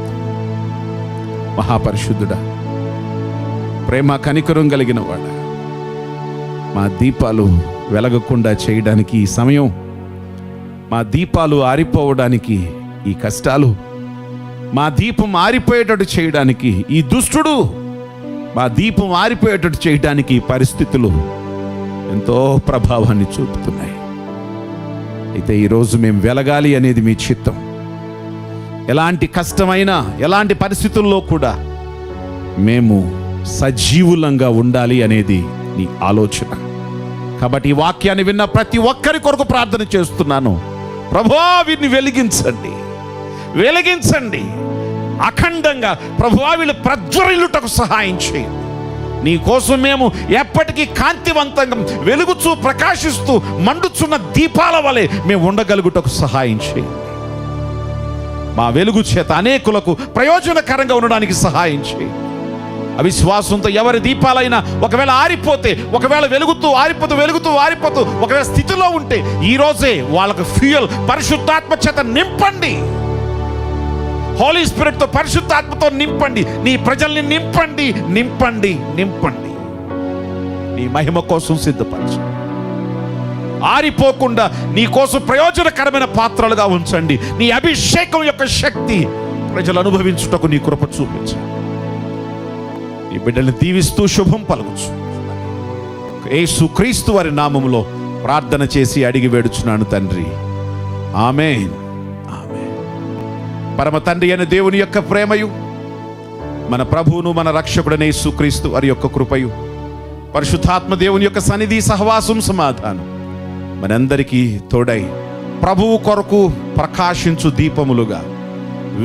మహాపరిశుద్ధుడా, ప్రేమ కనికరం కలిగిన వాడా, మా దీపాలు వెలగకుండా చేయడానికి ఈ సమయం, మా దీపాలు ఆరిపోవడానికి ఈ కష్టాలు, మా దీపం ఆరిపోయేటట్టు చేయడానికి ఈ దుష్టుడు, మా దీపం ఆరిపోయేటట్టు చేయడానికి ఈ పరిస్థితులు ఎంతో ప్రభావాన్ని చూపుతున్నాయి. అయితే ఈరోజు మేము వెలగాలి అనేది మీ చిత్తం. ఎలాంటి కష్టమైనా, ఎలాంటి పరిస్థితుల్లో కూడా మేము సజీవులంగా ఉండాలి అనేది నీ ఆలోచన. కాబట్టి ఈ వాక్యాన్ని విన్న ప్రతి ఒక్కరి కొరకు ప్రార్థన చేస్తున్నాను. ప్రభువా, వీరిని వెలిగించండి, వెలిగించండి అఖండంగా. ప్రభువా, వీళ్ళు ప్రజ్వరిల్లుటకు సహాయం చేయండి. నీ కోసం మేము ఎప్పటికీ కాంతివంతంగా వెలుగుచూ ప్రకాశిస్తూ మండుచున్న దీపాల వలె మేము ఉండగలుగుటకు సహాయం చేయండి. మా వెలుగు చేత అనేకులకు ప్రయోజనకరంగా ఉండడానికి సహాయం చేయండి. అవిశ్వాసంతో ఎవరి దీపాలైనా ఒకవేళ ఆరిపోతే, ఒకవేళ వెలుగుతూ ఆరిపోతూ ఒకవేళ స్థితిలో ఉంటే, ఈ రోజే వాళ్ళకు ఫ్యూయల్ పరిశుద్ధాత్మ చేత నింపండి. హోలీ స్పిరిట్ తో, పరిశుద్ధాత్మతో నింపండి. నీ ప్రజల్ని నింపండి, నింపండి, నింపండి. నీ మహిమ కోసం సిద్ధపరచండి. ఆరిపోకుండా నీ కోసం ప్రయోజనకరమైన పాత్రలుగా ఉంచండి. నీ అభిషేకం యొక్క శక్తి ప్రజలు అనుభవించుటకు నీ కృప చూపించండి. ఈ బిడ్డల్ని దీవిస్తూ శుభం పలుకుచు. యేసు క్రీస్తు వారి నామములో ప్రార్థన చేసి అడిగి వేడుచున్నాను తండ్రి. ఆమేన్, ఆమేన్. పరమ తండ్రి అయిన దేవుని యొక్క ప్రేమయు, మన ప్రభువును మన రక్షకుడైన యేసు క్రీస్తు వారి యొక్క కృపయు, పరిశుద్ధాత్మ దేవుని యొక్క సన్నిధి, సహవాసం, సమాధానం మనందరికీ తోడై ప్రభువు కొరకు ప్రకాశించు దీపములుగా,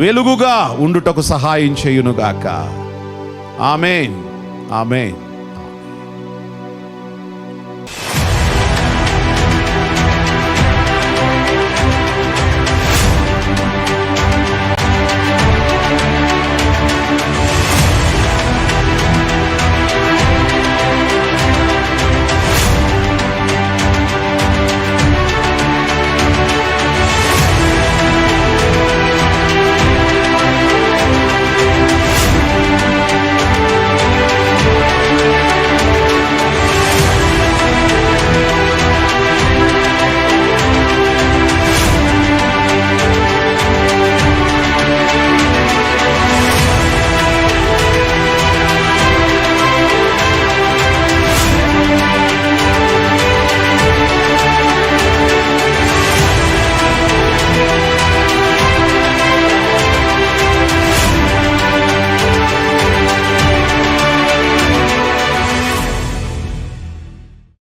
వెలుగుగా ఉండుటకు సహాయం చేయునుగాక. ఆమేన్, ఆమేన్.